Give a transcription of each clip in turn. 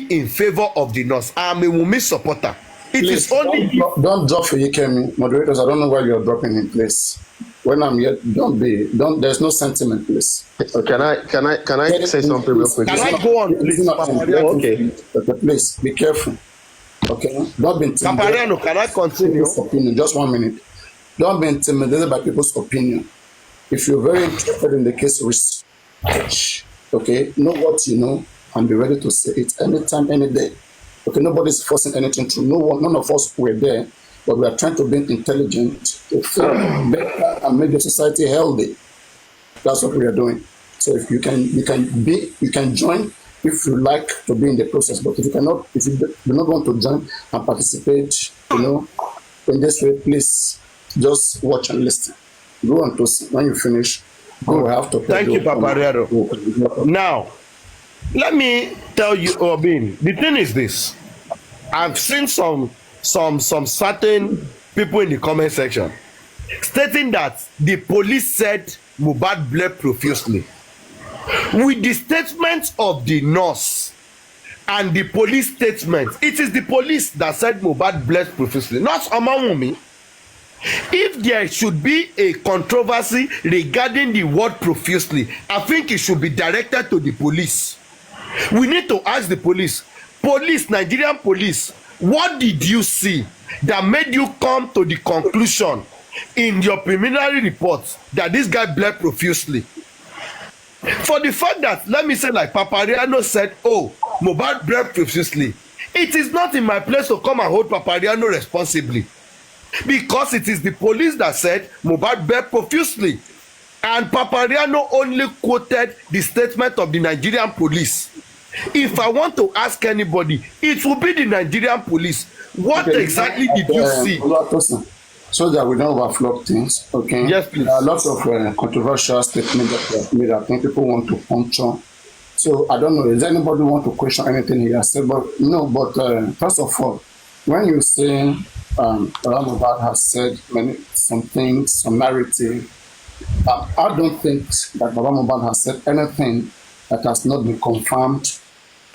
only in favor of the nurse. I'm a Wumi supporter. It Please, is only don't drop for Yikemi. Moderators, I don't know why you're dropping in place. When I'm here, there's no sentiment, please. Can I say something real quick? Can I go on, please? Okay. Okay, please be careful. Okay, don't be intimidated. Papariano, can I continue? Opinion. Just 1 minute. Don't be intimidated by people's opinion. If you're very interested in the case, research. Okay, know what you know and be ready to say it anytime, any day. Okay, nobody's forcing anything through. None of us were there, but we are trying to be intelligent, to feel better and make the society healthy. That's what we are doing. So if you can join if you like to be in the process. But if you do not want to join and participate, in this way, please just watch and listen. Go on to when you finish. Go have to. Thank you, Papariano. Now, let me tell you, Obin. The thing is this: I've seen some certain people in the comment section stating that the police said Mohbad bled profusely. With the statement of the nurse and the police statement, it is the police that said Mohbad bled profusely, not Wumi. If there should be a controversy regarding the word profusely, I think it should be directed to the police. We need to ask the police, Nigerian police, what did you see that made you come to the conclusion in your preliminary report that this guy bled profusely? For the fact that, let me say, like Papariano said, oh, Mohbad bled profusely, it is not in my place to come and hold Papariano responsibly, because it is the police that said Mohbad bled profusely, and Papariano only quoted the statement of the Nigerian police. If I want to ask anybody, it will be the Nigerian police. What exactly did you see? So that we don't overflow things, okay? Yes, please. There are lots of controversial statements that we have made. I think people want to puncture. So I don't know, does anybody want to question anything he has said? But no, first of all, when you say Mohbad has said some things, some narrative, I don't think that Mohbad has said anything that has not been confirmed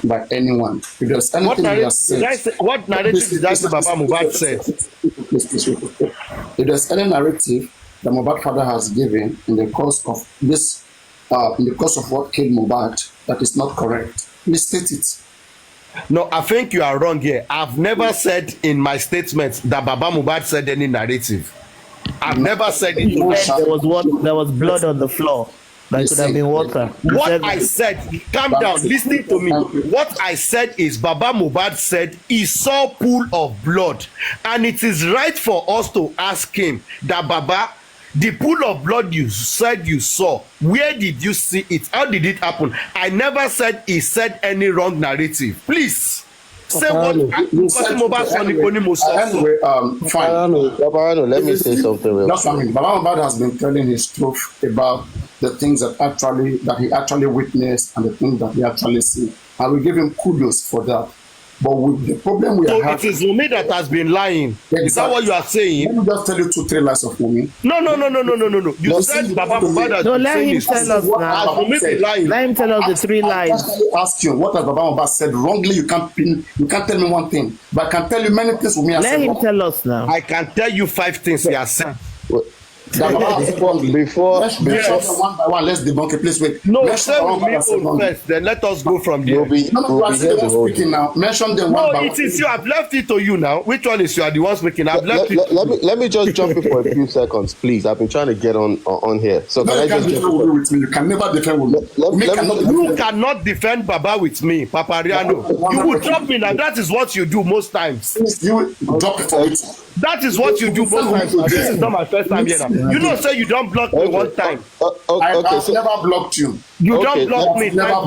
by anyone. If there's anything he has said, what narrative did that Mohbad said? If there's any narrative that Mohbad father has given in the course of this, in the course of what killed Mohbad, that is not correct, please state it. No, I think you are wrong here. I've never said in my statements that Baba Mohbad said any narrative. I've never said it. There was blood on the floor. That could have been water. What I said, calm down, listen to me. What I said is Baba Mohbad said he saw pool of blood, and it is right for us to ask him that, Baba, the pool of blood you said you saw, where did you see it? How did it happen? I never said he said any wrong narrative. Please say what anyway, fine. Let me say something real quick. Baba Mohbad has been telling his truth about the things that he actually witnessed and the things that he actually see. I will give him kudos for that. But with the problem we are having, it is Wumi that has been lying. Exactly. Is that what you are saying? Let me just tell you 2-3 lies of Wumi. No. You said Baba Mohbad has been let him tell us now. Let him tell us the 3 lies. I ask you, what has Baba Mohbad said wrongly? You can't tell me one thing, but I can tell you many things Wumi has said. Let him tell us now. I can tell you 5 things he has said. Before one by one, let's debunk it. Please wait. No, say Wumi first, then let us go from there. Speaking now. Mention them one by one. No, it is you. I've left it to you now. Which one is you are the one speaking? I've left it. Let me just jump in for a few seconds, please. I've been trying to get on here. So no, can I just with me? You can never defend with me. You cannot defend Baba with me, Papariano. You will drop me now. That is what you do most times. You drop it for it. That is what you do most times. This is not my first time here now. You know, say you don't block me one time. I've never blocked you. You don't block me now.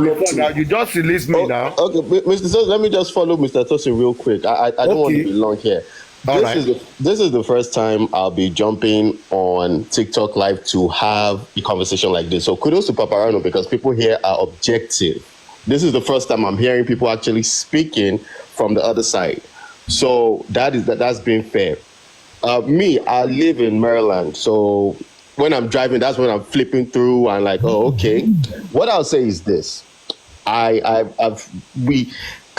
You just release me now. Okay, Mr. Tosin, let me just follow Mr. Tosin real quick. I don't want to be long here. This is the first time I'll be jumping on TikTok Live to have a conversation like this. So kudos to Papariano, because people here are objective. This is the first time I'm hearing people actually speaking from the other side. So that's being fair. Me, I live in Maryland, so when I'm driving, that's when I'm flipping through and like, oh, okay. What I'll say is this: we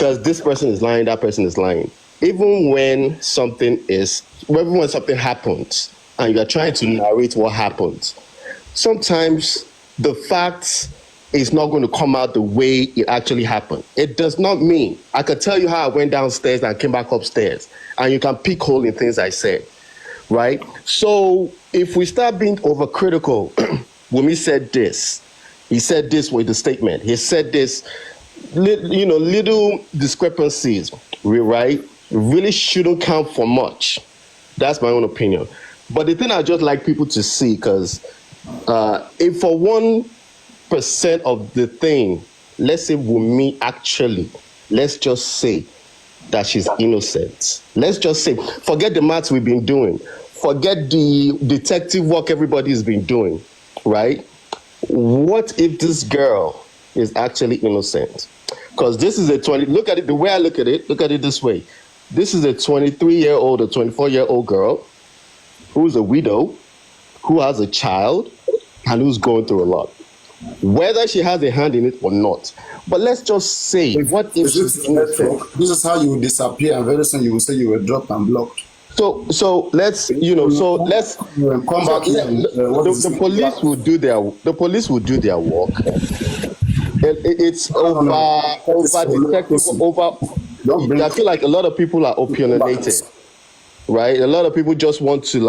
because this person is lying, that person is lying. Even when something happens and you're trying to narrate what happened, sometimes the facts is not going to come out the way it actually happened. It does not mean I could tell you how I went downstairs and came back upstairs, and you can pick hole in things I said, right? So if we start being overcritical, Wumi said this. He said this with the statement. He said this, little discrepancies, right, really shouldn't count for much. That's my own opinion. But the thing I just like people to see, because if for 1% of the thing, let's say Wumi actually, let's just say that she's innocent. Let's just say, forget the maths we've been doing. Forget the detective work everybody's been doing, right? What if this girl is actually innocent? Because this is look at it, the way I look at it this way. This is a 23-year-old or 24-year-old girl who's a widow, who has a child, and who's going through a lot. Whether she has a hand in it or not. But let's just say, what if she's innocent? This is how you will disappear, and very soon you will say you were dropped and blocked. So let's come back. The police will do their work. It's over detective, over. I feel like a lot of people are opinionated, right? A lot of people just want to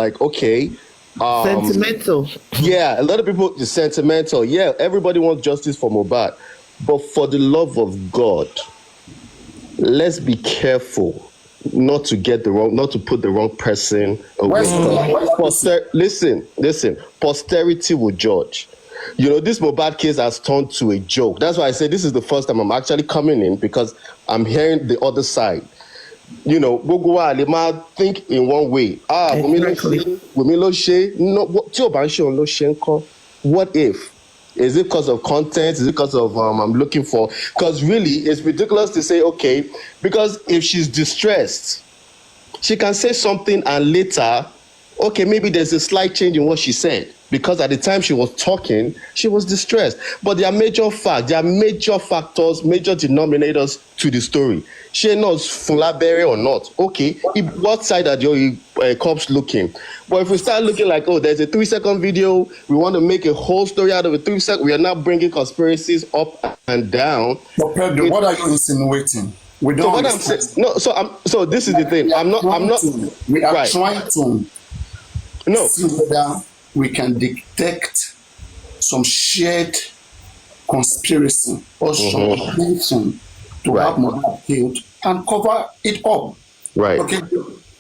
sentimental. Yeah, a lot of people is sentimental. Yeah, everybody wants justice for Mohbad, but for the love of God, let's be careful not to put the wrong person away. Listen, posterity will judge. This Mohbad case has turned to a joke. That's why I say this is the first time I'm actually coming in, because I'm hearing the other side. Gbogbo think in one way. What if? Is it because of content? Is it because of I'm looking for? Because really, it's ridiculous to say, okay, because if she's distressed, she can say something and later, okay, maybe there's a slight change in what she said. Because at the time she was talking, she was distressed. But there are major factors, major denominators to the story. She knows Fulabere or not. Okay, what side are your cops looking? But if we start looking like, there's a 3-second video, we want to make a whole story out of a 3-second, we are now bringing conspiracies up and down. But Pedro, what are you insinuating? We don't. So this is the thing. We are trying to see whether we can detect some shared conspiracy or some intention to have Mohbad killed and cover it up. Right. Okay.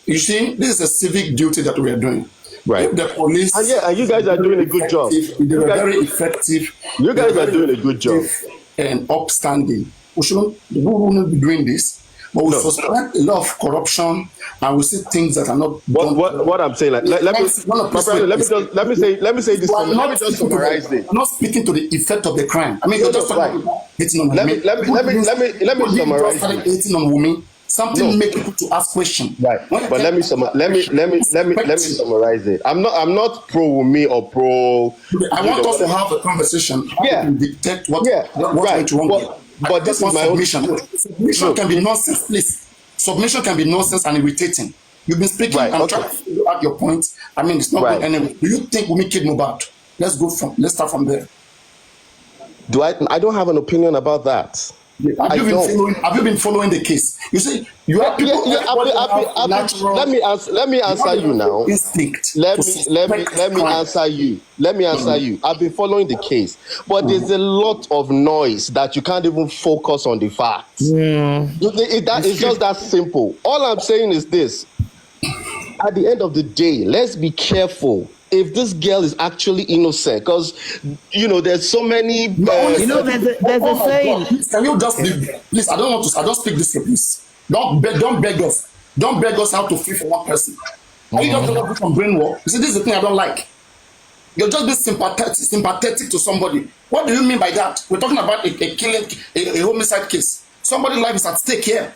You see, this is a civic duty that we are doing. Right. If the police and you guys are doing a good job. They were very effective. You guys are doing a good job. And upstanding. We shouldn't be doing this. But we suspect a lot of corruption, and we see things that are not. What I'm saying, let me say this. Let me just summarize it. I'm not speaking to the effect of the crime. I mean, you're just hitting on Wumi. Let me summarize it. Hitting on Wumi. Something make people to ask questions. Right. But let me summarize it. I'm not pro Wumi or pro. I want us to have a conversation. Yeah. To detect what's wrong. But this is my submission. Submission can be nonsense, please. Submission can be nonsense and irritating. You've been speaking. I'm trying to figure out your point. I mean, it's not going anywhere. Do you think Wumi killed Mohbad? Let's start from there. I don't have an opinion about that. Have you been following the case? You see, you have people. Let me answer you now. Instinct. Let me answer you. I've been following the case, but there's a lot of noise that you can't even focus on the facts. It's just that simple. All I'm saying is this: at the end of the day, let's be careful. If this girl is actually innocent, because there's so many. There's a saying. Can you just please? I don't speak this way, please. Don't beg us. Don't beg us how to feel for one person. Are you just going to do some brain work? You see, this is the thing I don't like. You're just being sympathetic to somebody. What do you mean by that? We're talking about a killing, a homicide case. Somebody's life is at stake here.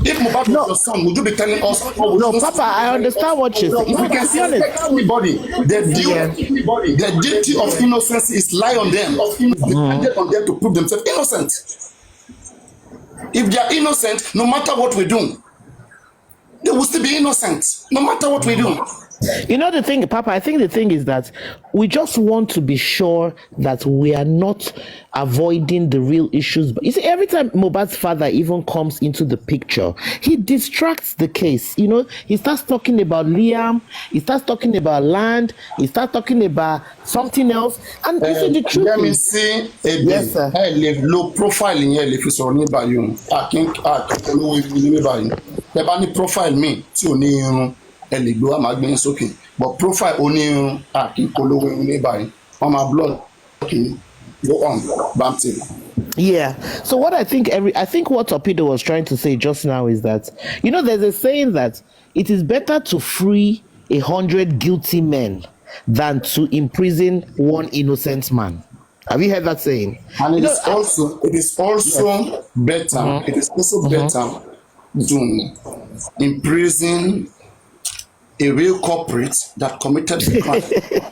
If Mohbad was your son, would you be telling us? No, Papa, I understand what you're saying. We can suspect anybody. The duty of innocence is lie on them. Dependent on them to prove themselves innocent. If they are innocent, no matter what we do, they will still be innocent, no matter what we do. You know the thing, Papa, I think the thing is that we just want to be sure that we are not avoiding the real issues. But you see, every time Mohbad's father even comes into the picture, he distracts the case. You know, he starts talking about Liam, he starts talking about land, he starts talking about something else. And you see, the truth Let me is, see yes, sir. low profile in here if it's on by you. I think olówó ibi by you. The bani profile me tí ò ní irun ẹ lè gbé wá máa gbé yín sókè. But profile oní irun olówó ibi by you. On my blood, okay, go on, Bamti. Yeah. So what I think what Torpedo was trying to say just now is that, you know, there's a saying that it is better to free 100 guilty men than to imprison one innocent man. Have you heard that saying? And it is also better. It is also better to imprison a real culprit that committed the crime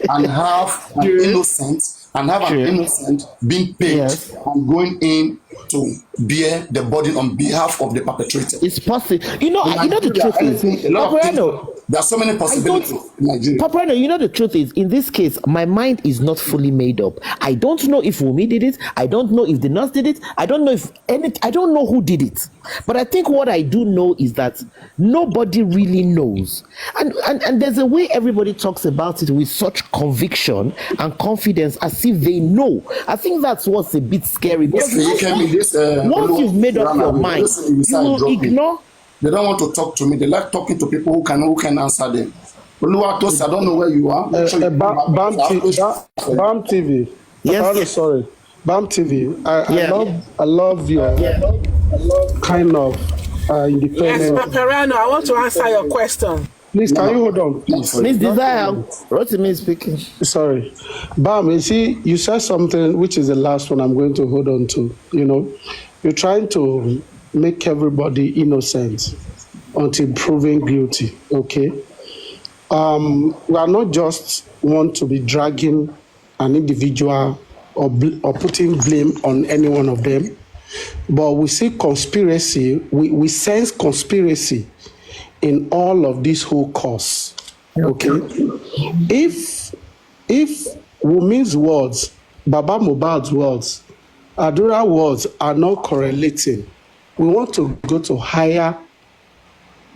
and have an innocent being paid and going in to bear the burden on behalf of the perpetrator. It's possible. You know the truth is, Papariano, there are so many possibilities in Nigeria. Papariano, you know the truth is, in this case, my mind is not fully made up. I don't know if Wumi did it. I don't know if the nurse did it. I don't know who did it. But I think what I do know is that nobody really knows. And there's a way everybody talks about it with such conviction and confidence as if they know. I think that's what's a bit scary. Because once you've made up your mind, you will ignore. They don't want to talk to me. They like talking to people who can answer them. Oluwatosin, I don't know where you are. BAM TV. Yes. Sorry. BAM TV. I love your kind of independent. Yes, Papariano, I want to answer your question. Please, can you hold on? Miss Desire, Rotimi is speaking. Sorry. Bam, you see, you said something which is the last one I'm going to hold on to. You know, you're trying to make everybody innocent until proven guilty, okay? We are not just want to be dragging an individual or putting blame on any one of them, but we see conspiracy, we sense conspiracy in all of this whole cause, okay? If Wumi's words, Baba Mohbad's words, Adura words are not correlating, we want to go to higher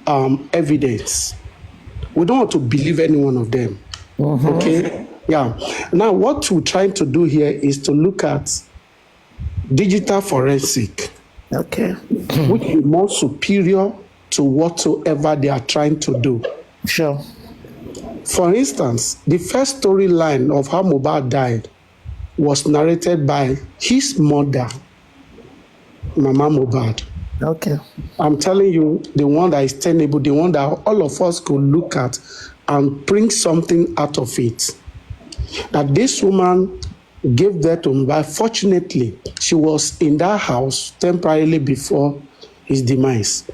evidence. We don't want to believe any one of them, okay? Yeah. Now, what we're trying to do here is to look at digital forensic, okay, which is more superior to whatsoever they are trying to do. Sure. For instance, the first storyline of how Mohbad died was narrated by his mother, Mama Mohbad. Okay. I'm telling you, the one that is tenable, the one that all of us could look at and bring something out of it. That this woman gave birth to Mohbad. Fortunately, she was in that house temporarily before his demise.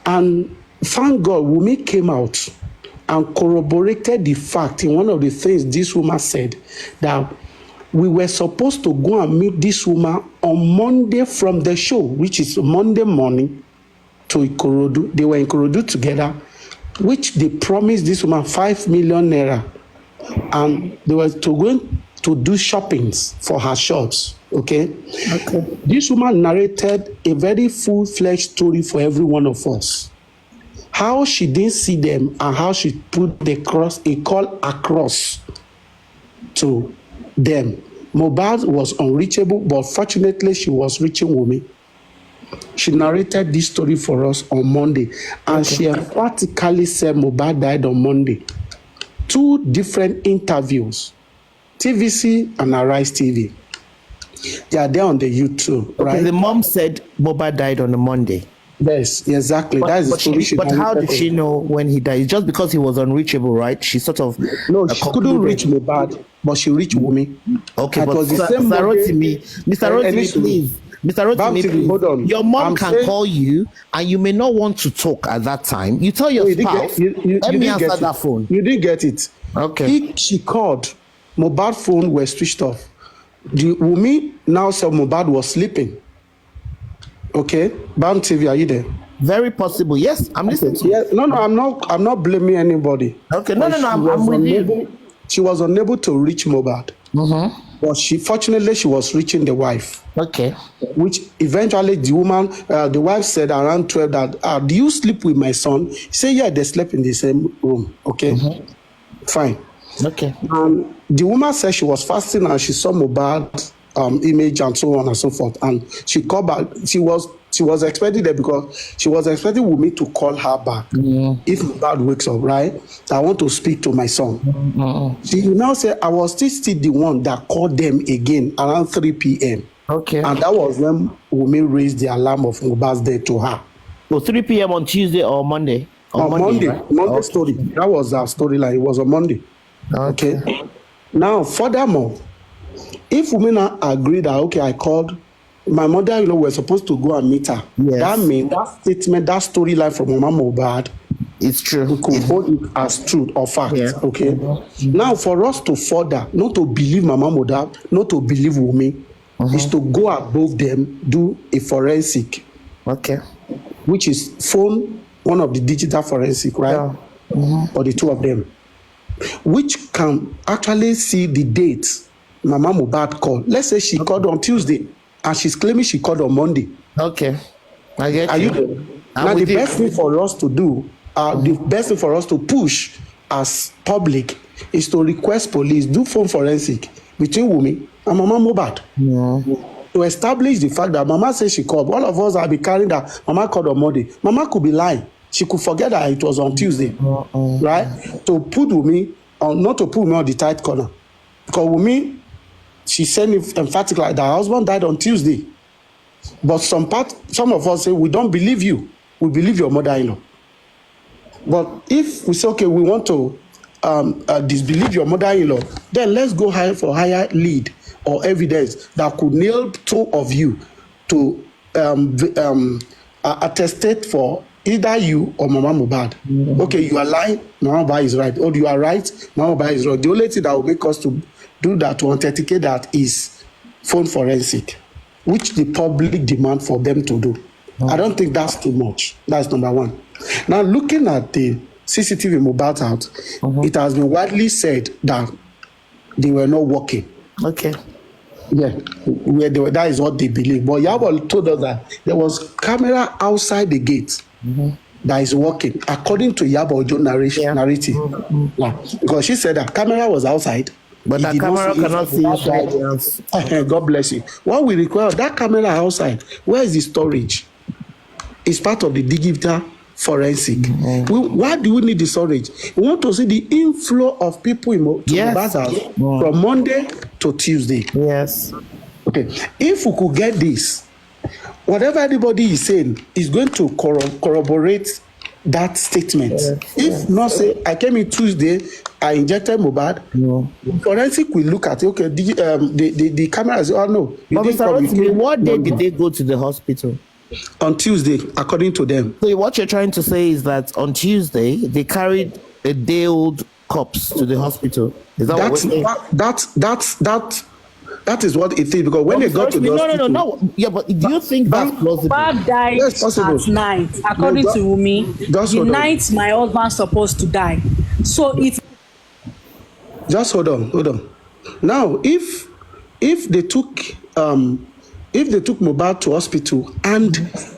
And thank God, Wumi came out and corroborated the fact in one of the things this woman said, that we were supposed to go and meet this woman on Monday from the show, which is Monday morning, to Ikorodu. They were in Ikorodu together, which they promised this woman 5 million naira. And they were going to do shoppings for her shops. Okay. This woman narrated a very full-fledged story for every one of us. How she didn't see them and how she put a call across to them. Mohbad was unreachable, but fortunately she was reaching Wumi. She narrated this story for us on Monday, and she emphatically said Mohbad died on Monday. 2 different interviews, TVC and Arise TV. They are there on the YouTube, right? The mom said Mohbad died on a Monday. Yes, exactly. That is the story. But how did she know when he died? It's just because he was unreachable, right? She sort of no, she couldn't reach Mohbad, but she reached Wumi. Okay, but Mr. Rotimi, please. Mr. Rotimi, please. Your mom can call you, and you may not want to talk at that time. You tell your spouse, let me answer that phone. You didn't get it. Okay. She called. Mohbad phone was switched off. The Wumi now said Mohbad was sleeping. Okay, Bam TV, are you there? Very possible. Yes, I'm listening to you. Yeah, no, I'm not blaming anybody. Okay, no, But I'm with you. She was unable to reach Mohbad. But fortunately, she was reaching the wife. Okay. Which eventually the wife said around 12 that, do you sleep with my son? He said, yeah, they slept in the same room. Okay, fine. Okay. The woman said she was fasting and she saw Mohbad image and so on and so forth. And she called back. She was expecting that because she was expecting Wumi to call her back. If Mohbad wakes up, right? I want to speak to my son. She now said, I was still the one that called them again around 3 p.m. Okay. And that was when Wumi raised the alarm of Mohbad's death to her. So 3 p.m. on Tuesday or Monday? On Monday. Right? Monday story. That was our storyline. It was on Monday. Okay. Now, furthermore, if Wumi now agreed that, okay, I called, my mother-in-law were supposed to go and meet her. Yes. That means that statement, that storyline from Mama Mohbad, it's true. we could hold it as truth or fact. Yeah. Okay. Now, for us to further, not to believe Mama Mohbad, not to believe Wumi, is to go above them, do a forensic. Okay. Which is phone, one of the digital forensic, right? Yeah. For the two of them, which can actually see the date Mama Mohbad called. Let's say she called on Tuesday and she's claiming she called on Monday. Okay. I get Are you. Now, the best thing for us to do, the best thing for us to push as public is to request police do phone forensic between Wumi and Mama Mohbad. To establish the fact that Mama says she called. All of us are be carrying that Mama called on Monday. Mama could be lying. She could forget that it was on Tuesday. Right? To put Wumi on, not to put Wumi on the tight corner. Because Wumi, she said emphatically that her husband died on Tuesday. But some of us say, we don't believe you. We believe your mother-in-law. But if we say, okay, we want to disbelieve your mother-in-law, then let's go for higher lead or evidence that could nail two of you to attestate for either you or Mama Mohbad. Okay, you are lying, Mama Mohbad is right. Or you are right, Mama Mohbad is wrong. The only thing that will make us to do that, to authenticate that, is phone forensic, which the public demand for them to do. I don't think that's too much. That's number one. Now, looking at the CCTV Mohbad's house, it has been widely said that they were not working. Okay. Yeah, where they were, that is what they believe. But Yabo told us that there was camera outside the gate that is working, according to Yabo Ojo narrative. Yeah. Because she said that camera was outside. But that camera cannot see inside the house. God bless you. What we require, that camera outside, where is the storage? It's part of the digital forensic. Why do we need the storage? We want to see the inflow of people to Mohbad's house from Monday to Tuesday. Yes. Okay. If we could get this, whatever anybody is saying is going to corroborate that statement. If not, say I came in Tuesday, I injected Mohbad. Forensic will look at it. Okay, the camera says, oh no. But Mr. What day did they go to the hospital? On Tuesday, according to them. So what you're trying to say is that on Tuesday they carried a day-old corpse to the hospital. Is that what we're saying? That is what it is, because when they got to the hospital... No. Yeah, but do you think that's plausible? Mohbad died at night, according to Wumi. The night my husband supposed to die. So if... Just hold on. Now, if they took Mohbad to hospital and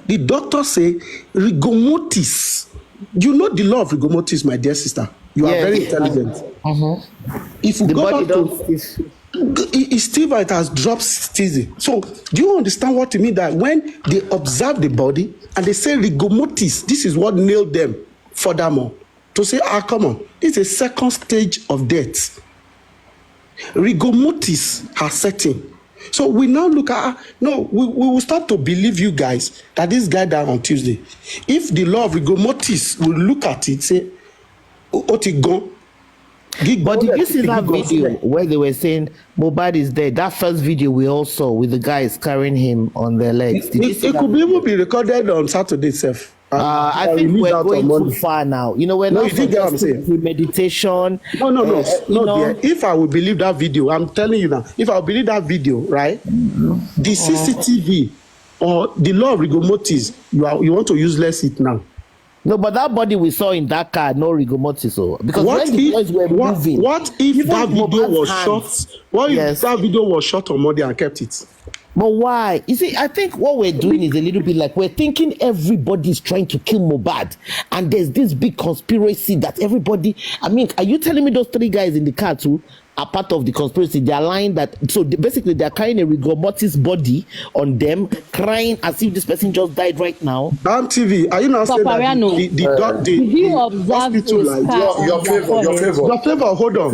the doctor say rigor mortis, you know the law of rigor mortis, my dear sister. You are very intelligent. If you go back to... It has dropped steady. So do you understand what it means that when they observe the body and they say rigor mortis, this is what nailed them furthermore to say, come on, it's a second stage of death. Rigor mortis has set in. So we now look at, we will start to believe you guys that this guy died on Tuesday. If the law of rigor mortis will look at it, say, Otigon. But did you see that video where they were saying Mohbad is dead? That first video we all saw with the guys carrying him on their legs. It could even be recorded on Saturday itself. I think we're going too far now. You know, we're not meditation. No. If I would believe that video, I'm telling you now, if I would believe that video, right? The CCTV or the law of rigor mortis, you want to useless it now. No, but that body we saw in that car, no rigor mortis. So because when the boys were moving, what if that video was shot? What if that video was shot on Monday and kept it? But why? You see, I think what we're doing is a little bit like we're thinking everybody's trying to kill Mohbad, and there's this big conspiracy that everybody. I mean, are you telling me those 3 guys in the car too are part of the conspiracy? They're lying that. So basically, they're carrying a rigor mortis body on them, crying as if this person just died right now. Bam TV, are you not saying that you observe your favor, hold on.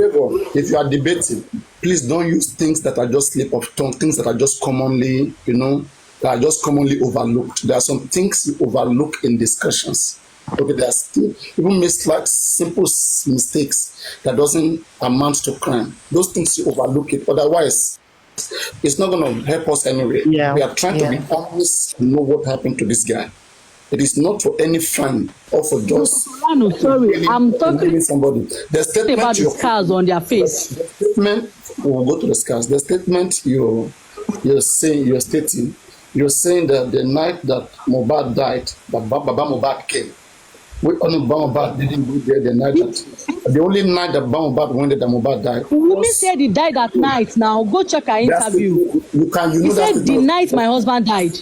If you are debating, please don't use things that are just slip of tongue, things that are just commonly, that are just commonly overlooked. There are some things you overlook in discussions. Okay, there are still even like simple mistakes that doesn't amount to crime. Those things you overlook it. Otherwise, it's not going to help us anyway. Yeah. We are trying to be honest and know what happened to this guy. It is not for any fun or for just. Sorry, I'm talking somebody. The statement about the scars on their face. The statement. We'll go to the scars. The statement you're stating that the night that Mohbad died, that Baba Mohbad came. We only Mohbad didn't go there the night that the only night that Mohbad went that Mohbad died. Wumi said he died at night. Now go check our interview. He said the night my husband died.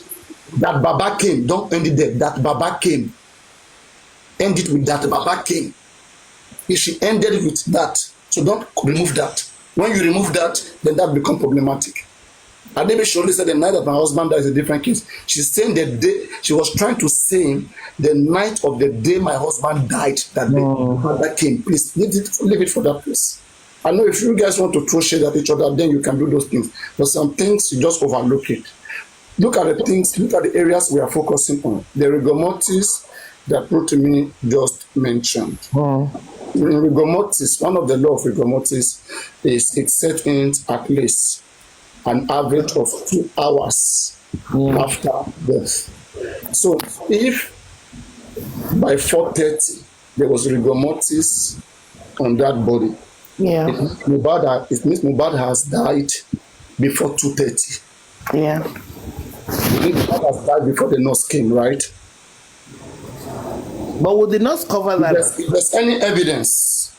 That Baba came. Don't end it there. That Baba came. End it with that Baba came. If she ended it with that, so don't remove that. When you remove that, then that becomes problematic. And maybe she only said the night that my husband died is a different case. She's saying the day, she was trying to say the night of the day my husband died, that came. Please, leave it for that place. I know if you guys want to throw shade at each other, then you can do those things. But some things, you just overlook it. Look at the things, look at the areas we are focusing on. The rigor mortis that Rotimi just mentioned. In rigor mortis, one of the law of rigor mortis is it set in at least an average of 2 hours after death. So if by 4:30 there was rigor mortis on that body, it means Mohbad has died before 2:30. Yeah. Mohbad has died before the nurse came, right? But would the nurse cover that? If there's any evidence.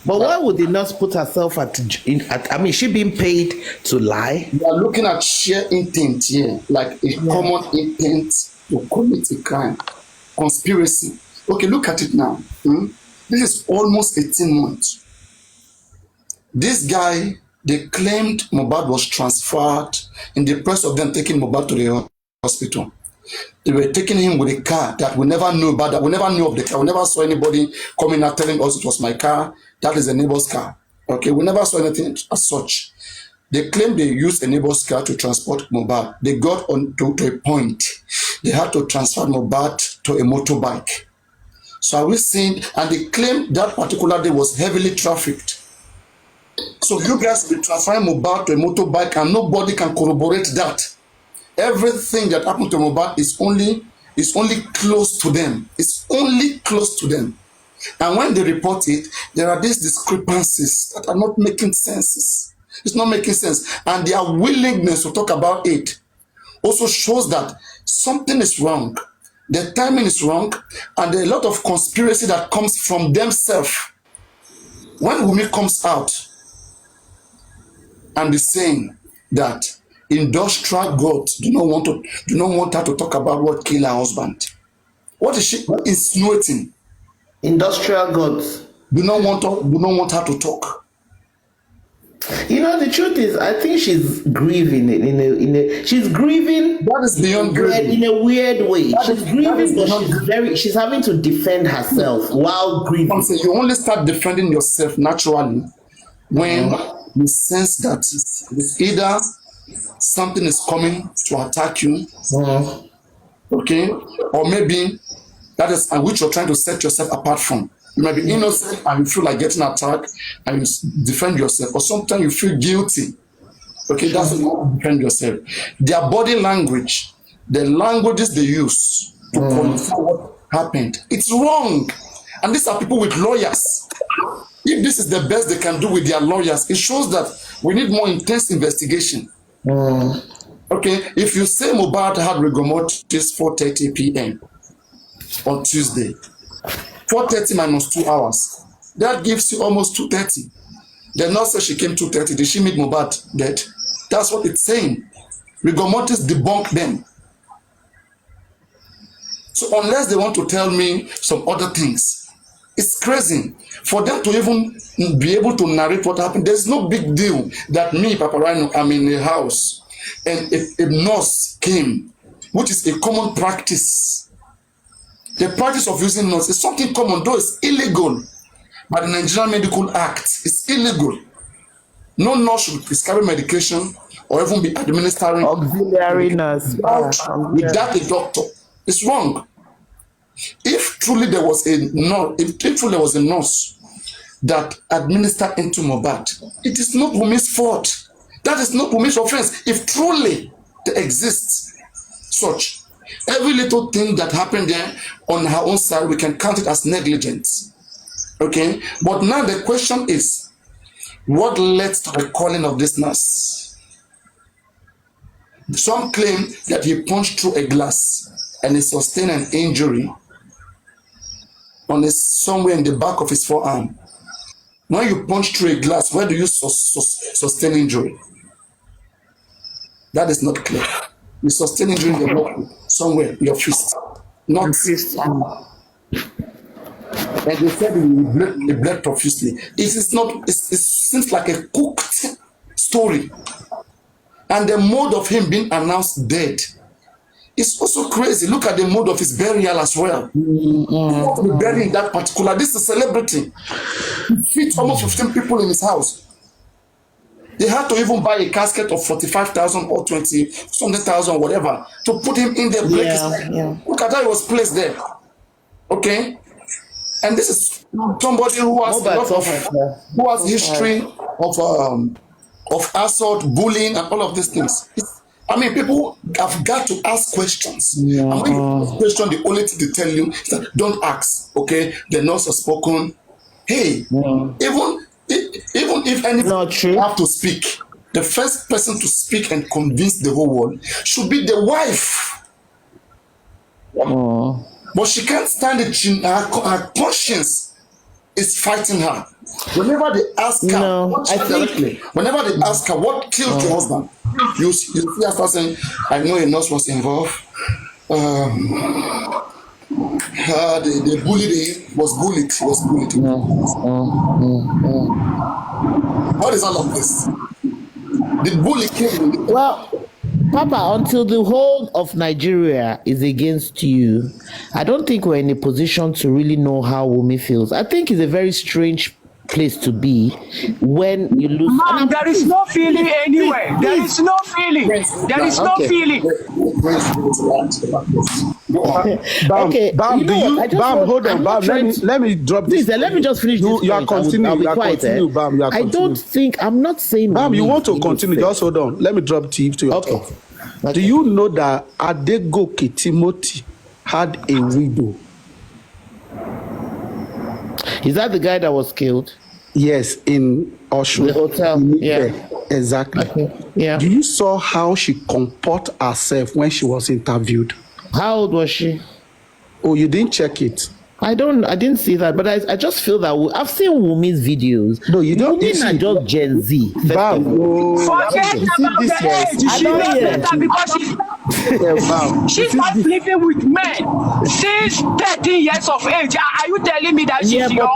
But why would the nurse put herself I mean, she being paid to lie? We are looking at sheer intent here, like a common intent to commit a crime. Conspiracy. Okay, look at it now. This is almost 18 months. This guy, they claimed Mohbad was transferred in the process of them taking Mohbad to the hospital. They were taking him with a car that we never knew about, that we never knew of the car. We never saw anybody coming out telling us it was my car, that is a neighbor's car. Okay, we never saw anything as such. They claimed they used a neighbor's car to transport Mohbad. They got on to a point. They had to transfer Mohbad to a motorbike. So are we saying, and they claimed that particular day was heavily trafficked. So you guys will be transferring Mohbad to a motorbike and nobody can corroborate that. Everything that happened to Mohbad is only close to them. It's only close to them. And when they report it, there are these discrepancies that are not making sense. It's not making sense. And their willingness to talk about it also shows that something is wrong. The timing is wrong, and there are a lot of conspiracy that comes from themselves. When Wumi comes out and is saying that industrial gods do not want her to talk about what killed her husband. What is she insinuating? Industrial gods do not want her to talk. You know, the truth is, I think she's grieving she's grieving. That is beyond grieving. In a weird way. She's grieving, but she's having to defend herself while grieving. So you only start defending yourself naturally when you sense that it's either something is coming to attack you, okay, or maybe that is which you're trying to set yourself apart from. You might be innocent and you feel like getting attacked and you defend yourself, or sometimes you feel guilty. Okay, that's not defend yourself. Their body language, the languages they use to qualify what happened, it's wrong. And these are people with lawyers. If this is the best they can do with their lawyers, it shows that we need more intense investigation. Okay, if you say Mohbad had rigor mortis 4:30 p.m. on Tuesday, 4:30 minus 2 hours, that gives you almost 2:30. The nurse said she came 2:30. Did she meet Mohbad dead? That's what it's saying. Rigor mortis debunk them. So unless they want to tell me some other things, it's crazy for them to even be able to narrate what happened. There's no big deal that me, Papariano, I'm in a house and a nurse came, which is a common practice. The practice of using nurse is something common, though it's illegal by the Nigerian Medical Act. It's illegal. No nurse should prescribe medication or even be administering auxiliary nurse without a doctor. It's wrong. If truly there was a nurse, if truly there was a nurse that administered into Mohbad, it is not Wumi's fault. That is not Wumi's offense. If truly there exists such, every little thing that happened there on her own side, we can count it as negligence. Okay? But now the question is, what led to the calling of this nurse? Some claim that he punched through a glass and he sustained an injury on somewhere in the back of his forearm. When you punch through a glass, where do you sustain injury? That is not clear. You sustain injury in your body, somewhere in your fist, not fist. And they said he bled profusely. It is not. It seems like a cooked story, and the mode of him being announced dead is also crazy. Look at the mode of his burial as well. Mm-hmm. Burying that particular. This is a celebrity. He fits almost 15 people in his house. They had to even buy a casket of 45,000 or 20,000, whatever, to put him in there. Yeah. Look at how he was placed there. Okay, and this is somebody who has who has history of assault, bullying, and all of these things. I mean, people have got to ask questions. Yeah. And when you ask questions, the only thing they tell you is that don't ask. Okay, the nurse has spoken. Hey, even if anybody have to speak, the first person to speak and convince the whole world should be the wife. But she can't stand it. Her conscience is fighting her. Whenever they ask her, whenever they ask her what killed your husband, you see her start saying, I know a nurse was involved. They bullied him, was bullied. What is all of this? The bully came. Well, Papa, until the whole of Nigeria is against you, I don't think we're in a position to really know how Wumi feels. I think it's a very strange place to be when you lose. Mom, there is no feeling anywhere. There is no feeling. There is no feeling. Okay, Bam, hold on, Bam. Let me drop this. Please, let me just finish this. You are continuing. Bam. I'm not saying. Bam, you want to continue? Just hold on. Let me drop to your talk. Do you know that Adegoke Timothy had a widow? Is that the guy that was killed? Yes, in Osho. The hotel. Yeah. Exactly. Okay. Yeah. Do you saw how she comport herself when she was interviewed? How old was she? Oh, you didn't check it? I didn't see that, but I just feel that I've seen Wumi's videos. No, you don't. Wumi's not just Gen Z. Forget about the age. She knows better because she's not living with men since 13 years of age. Are you telling me that she's young? But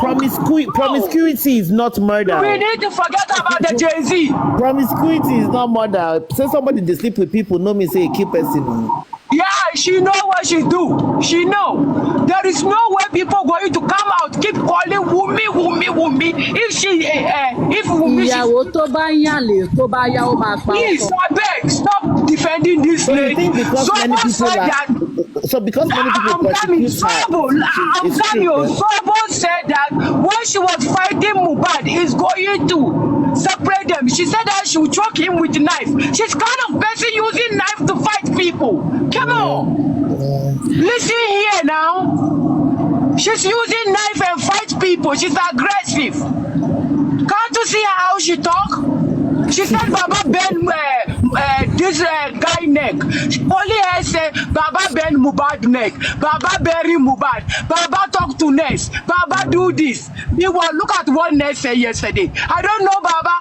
promiscuity is not murder. We need to forget about the Gen Z. Promiscuity is not murder. Say somebody they sleep with people, no me say a key person. Yeah, she know what she do. She know. There is no way people going to come out keep calling Wumi. If Wumi please, I beg, stop defending this lady. Someone said that. So because many people I'm coming. Sobo said that when she was fighting Mohbad, is going to separate them. She said that she would choke him with a knife. She's kind of person using knife to fight people. Come on. Listen here now. She's using knife and fight people. She's aggressive. Can't you see how she talk? She said Baba Ben this guy neck. Only I say Baba bend Mohbad neck. Baba bury Mohbad. Baba talk to nurse. Baba do this. Look at what nurse said yesterday. I don't know, Baba.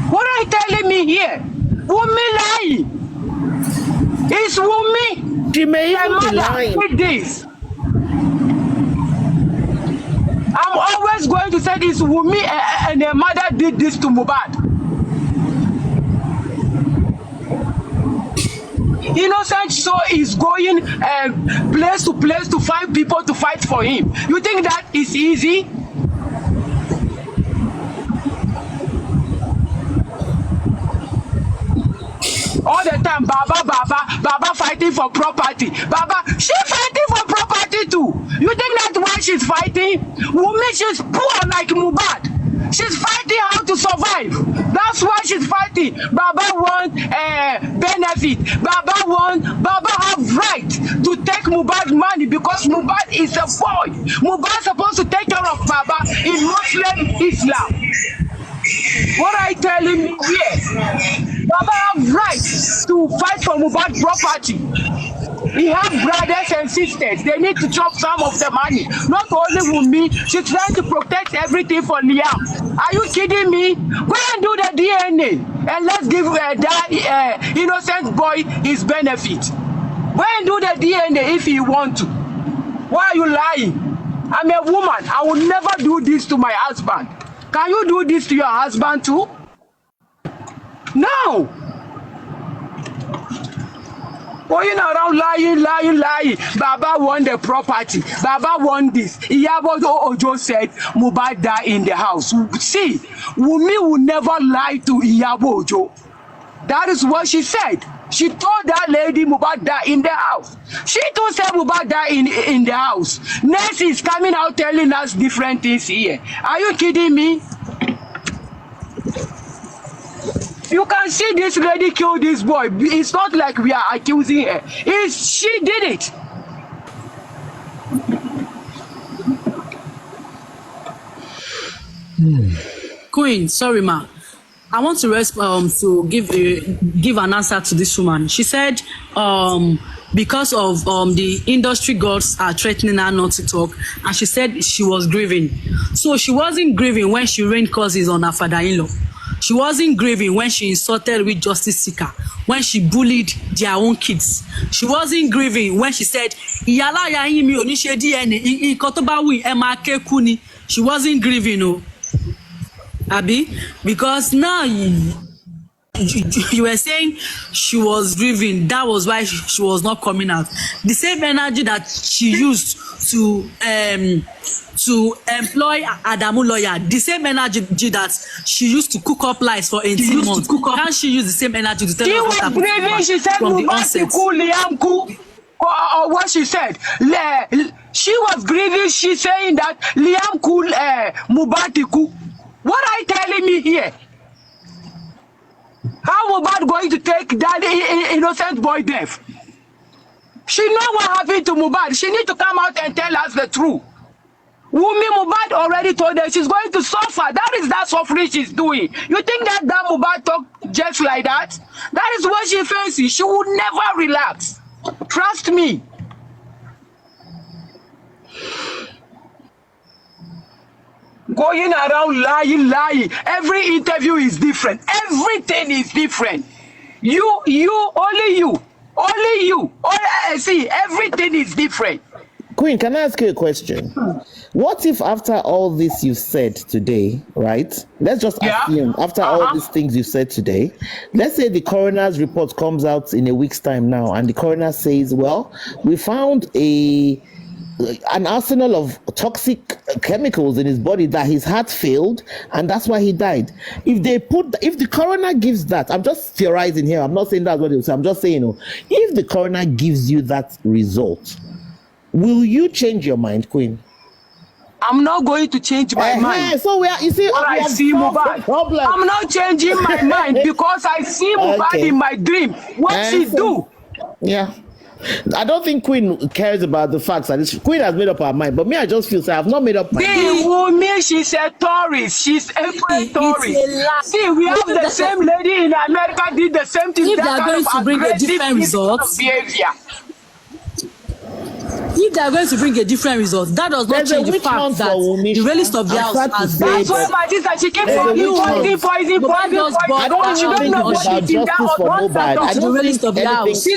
What are you telling me here? Wumi lie. It's Wumi. She may even be lying. With this. I'm always going to say this. Wumi and her mother did this to Mohbad. Innocent so is going place to place to find people to fight for him. You think that is easy? All the time, Baba fighting for property. Baba, she fighting for property too. You think that's why she's fighting? Wumi, she's poor like Mohbad. She's fighting how to survive. That's why she's fighting. Baba want benefit. Baba have right to take Mohbad's money because Mohbad is a boy. Mohbad supposed to take care of Baba in Muslim Islam. What are you telling me here? Baba have right to fight for Mohbad property. He have brothers and sisters. They need to chop some of the money. Not only Wumi, she's trying to protect everything for Liam. Are you kidding me? Go and do the DNA and let's give that innocent boy his benefit. Go and do the DNA if you want to. Why are you lying? I'm a woman. I will never do this to my husband. Can you do this to your husband too? No. Going around lying. Baba won the property. Baba won this. Iyabo Ojo said Mohbad died in the house. See, Wumi will never lie to Iyabo Ojo. That is what she said. She told that lady Mohbad died in the house. She too said Mohbad died in the house. Next is coming out telling us different things here. Are you kidding me? You can see this lady kill this boy. It's not like we are accusing her. She did it. Queen, sorry ma. I want to give an answer to this woman. She said because of the industry gods are threatening her not to talk, and she said she was grieving. So she wasn't grieving when she rained curses on her father-in-law. She wasn't grieving when she insulted with justice seeker, when she bullied their own kids. She wasn't grieving when she said, "Iyala ya yin mi ò ní ṣe DNA, nǹkan tó bá wí ẹ máa ké kú ni." She wasn't grieving, no. Abi, because now you were saying she was grieving. That was why she was not coming out. The same energy that she used to employ Adamu lawyer, the same energy that she used to cook up lies for 18 months. Can't she use the same energy to tell us what happened? She was grieving. She said Mohbad cool, Liam cool. Or what she said. She was grieving. She's saying that Liam cool, Mohbad cool. What are you telling me here? How Mohbad going to take that innocent boy death? She know what happened to Mohbad. She need to come out and tell us the truth. Wumi Mohbad already told her she's going to suffer. That is that suffering she's doing. You think that Mohbad talk just like that? That is what she faces. She will never relax. Trust me. Going around lying. Every interview is different. Everything is different. Only you. See, everything is different. Queen, can I ask you a question? What if after all this you said today, right? Let's just assume after all these things you said today, let's say the coroner's report comes out in a week's time now, and the coroner says, well, we found an arsenal of toxic chemicals in his body that his heart failed, and that's why he died. If the coroner gives that, I'm just theorizing here, I'm not saying that's what he'll say, I'm just saying, if the coroner gives you that result, will you change your mind, Queen? I'm not going to change my mind. So I see Mohbad. I'm not changing my mind because I see Mohbad in my dream. What she do? Yeah. I don't think Queen cares about the facts. Queen has made up her mind, but me, I just feel I have not made up my mind. Wumi, she's a tourist. She's a tourist. It's a lie. See, we have the same lady in America did the same thing. If they are going to bring a different result, behavior. if they are going to bring a different result, that does not change the fact that the realist of the house has That's why my sister, she keeps poison. I don't know what about justice for Mohbad. I don't think anything here is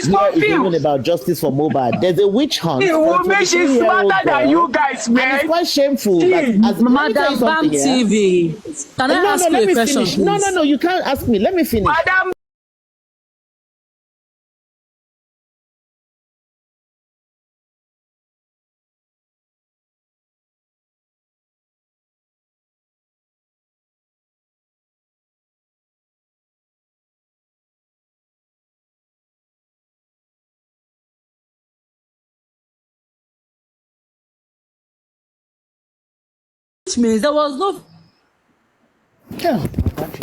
even about justice for Mohbad. There's a witch hunt. She's smarter than you guys, man. It's quite shameful. Madam Bam TV. Can I ask you a question, please? No, you can't ask me. Let me finish. Madam. Which means there was no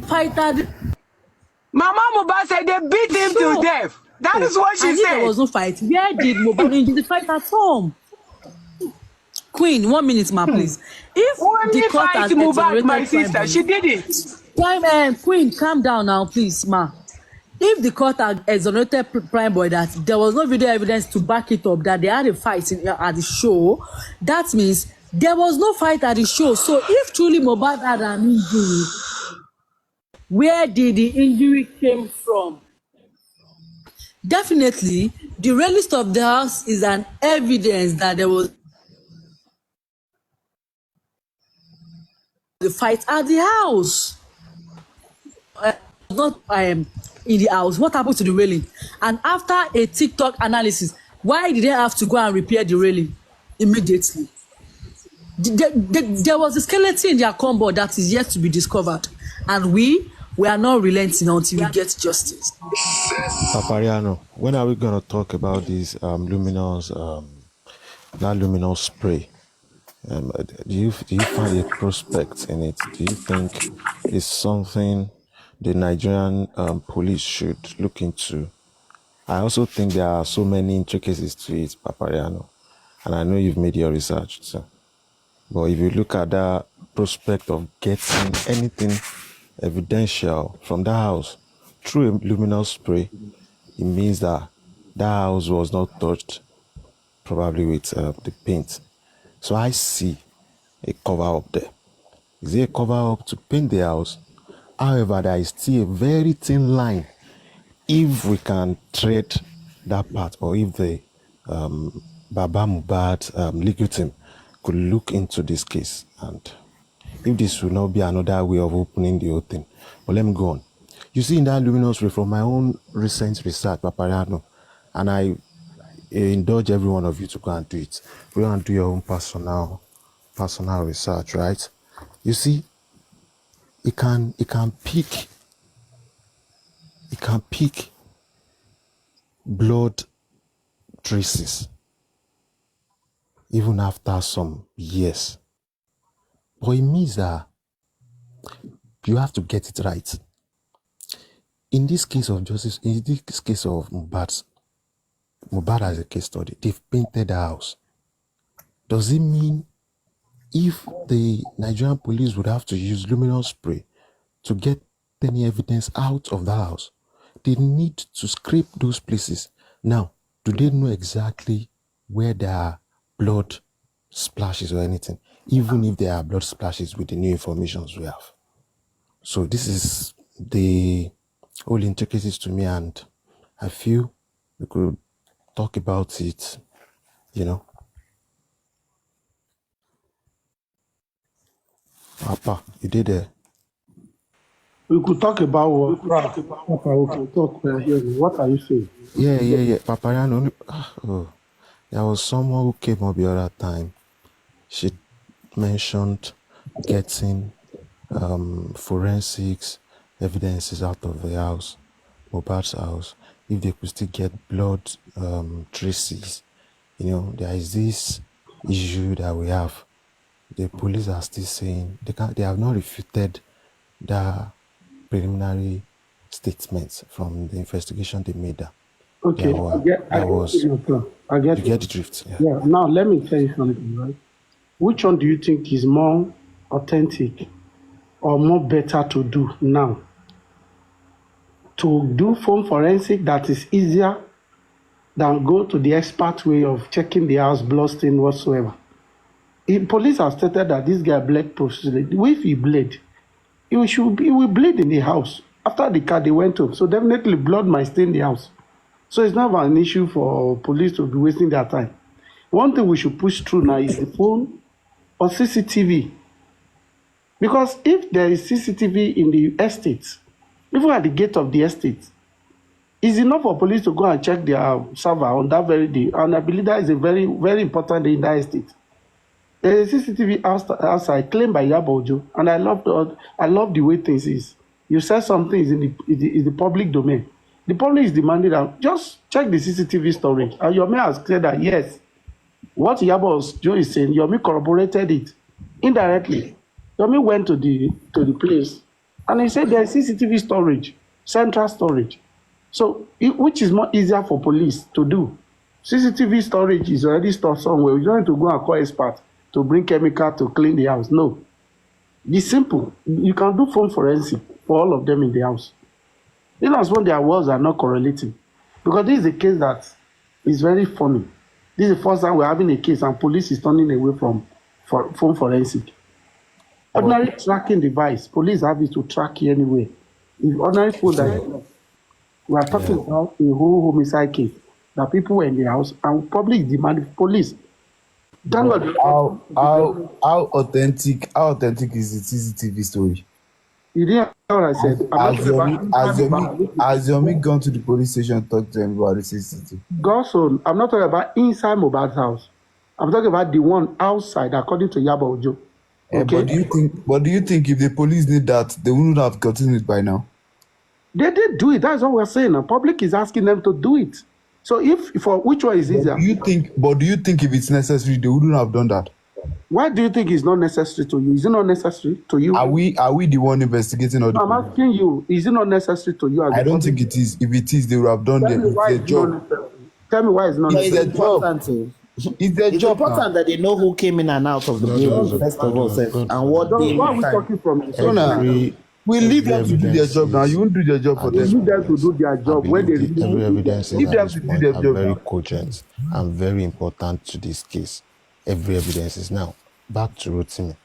fighter. Mama Mohbad said they beat him to death. That is what she said. There was no fight. Where did Mohbad the fight at home? Queen, 1 minute, ma, please. If the court has Mohbad, my sister, she did it. Queen, calm down now, please, ma. If the court had exonerated Prime Boy that there was no video evidence to back it up that they had a fight at the show, that means there was no fight at the show. So if truly Mohbad had an injury, where did the injury came from? Definitely, the realist of the house is an evidence that there was the fight at the house. Not in the house. What happened to the railing? And after a TikTok analysis, why did they have to go and repair the railing immediately? There was a skeleton in their combo that is yet to be discovered, and we are not relenting until we get justice. Papariano, when are we going to talk about these luminous, that luminous spray? Do you find a prospect in it? Do you think it's something the Nigerian police should look into? I also think there are so many intricacies to it, Papariano, and I know you've made your research too. But if you look at that prospect of getting anything evidential from that house through a luminous spray, it means that that house was not touched, probably with the paint. So I see a cover up there. Is it a cover up to paint the house? However, there is still a very thin line if we can tread that part, or if the Baba Mohbad legal team could look into this case, and if this will not be another way of opening the whole thing. But let me go on. You see, in that luminous ray, from my own recent research, Papariano, and I indulge every one of you to go and do it. Go and do your own personal research, right? You see, it can pick blood traces even after some years. But it means that you have to get it right. In this case of justice, in this case of Mohbad as a case study, they've painted the house. Does it mean if the Nigerian police would have to use luminous spray to get any evidence out of the house, they need to scrape those places? Now, do they know exactly where there are blood splashes or anything, even if there are blood splashes with the new information we have? So this is the whole intricacies to me, and I feel we could talk about it, you know. Papa, you did it. We could talk about what? Papa, we can talk here. What are you saying? Yeah. Papariano. Oh, there was someone who came up the other time. She mentioned getting forensics evidences out of the house, Mohbad's house, if they could still get blood traces. You know, there is this issue that we have. The police are still saying they have not refuted the preliminary statements from the investigation they made. Okay, I get your plan. I get you get the drift. Yeah. Yeah, now let me tell you something, right? Which one do you think is more authentic or more better to do now? To do phone forensic that is easier than go to the expert way of checking the house, blood stain whatsoever. If police have stated that this guy bled profusely, if he bled, he will bleed in the house. After the car, they went home. So definitely blood might stain the house. So it's not an issue for police to be wasting their time. One thing we should push through now is the phone or CCTV. Because if there is CCTV in the estate, even at the gate of the estate, it's enough for police to go and check their server on that very day. And I believe that is a very, very important day in that estate. There is a CCTV outside claimed by Yabojo, and I love the way things is. You said something is in the public domain. The public is demanding that just check the CCTV storage. And Yomi has said that yes, what Yabojo is saying, Yomi corroborated it indirectly. Yomi went to the place, and he said there is CCTV storage, central storage. So, which is more easier for police to do. CCTV storage is already stored somewhere. You don't need to go and call experts to bring chemical to clean the house. No. It's simple. You can do phone forensic for all of them in the house. Even as when their words are not correlating. Because this is a case that is very funny. This is the first time we're having a case and police is turning away from phone forensic. Ordinary tracking device, police have it to track you anyway. If ordinary phone that we are talking about a whole homicide case that people were in the house and public demanded police. How authentic is the CCTV story? You didn't hear what I said. Has Yomi gone to the police station and talked to them about the CCTV? Godson, I'm not talking about inside Mohbad's house. I'm talking about the one outside, according to Yaba Ojo. Okay? But do you think if the police need that, they wouldn't have gotten it by now? They did do it. That's what we're saying. The public is asking them to do it. So for which one is easier? Do you think if it's necessary, they wouldn't have done that? Why do you think it's not necessary to you? Is it not necessary to you? Are we the one investigating all the I'm asking you, is it not necessary to you? I don't think it is. If it is, they would have done their job. Tell me why it's not necessary. It's important. It's important that they know who came in and out of the building, first of all, and what they. Why are we talking from? We leave them to do their job now. You won't do their job for them. Leave them to do their job when they every evidence leave them to do their job. Very cogent and very important to this case. Every evidence is now back to Rotimi.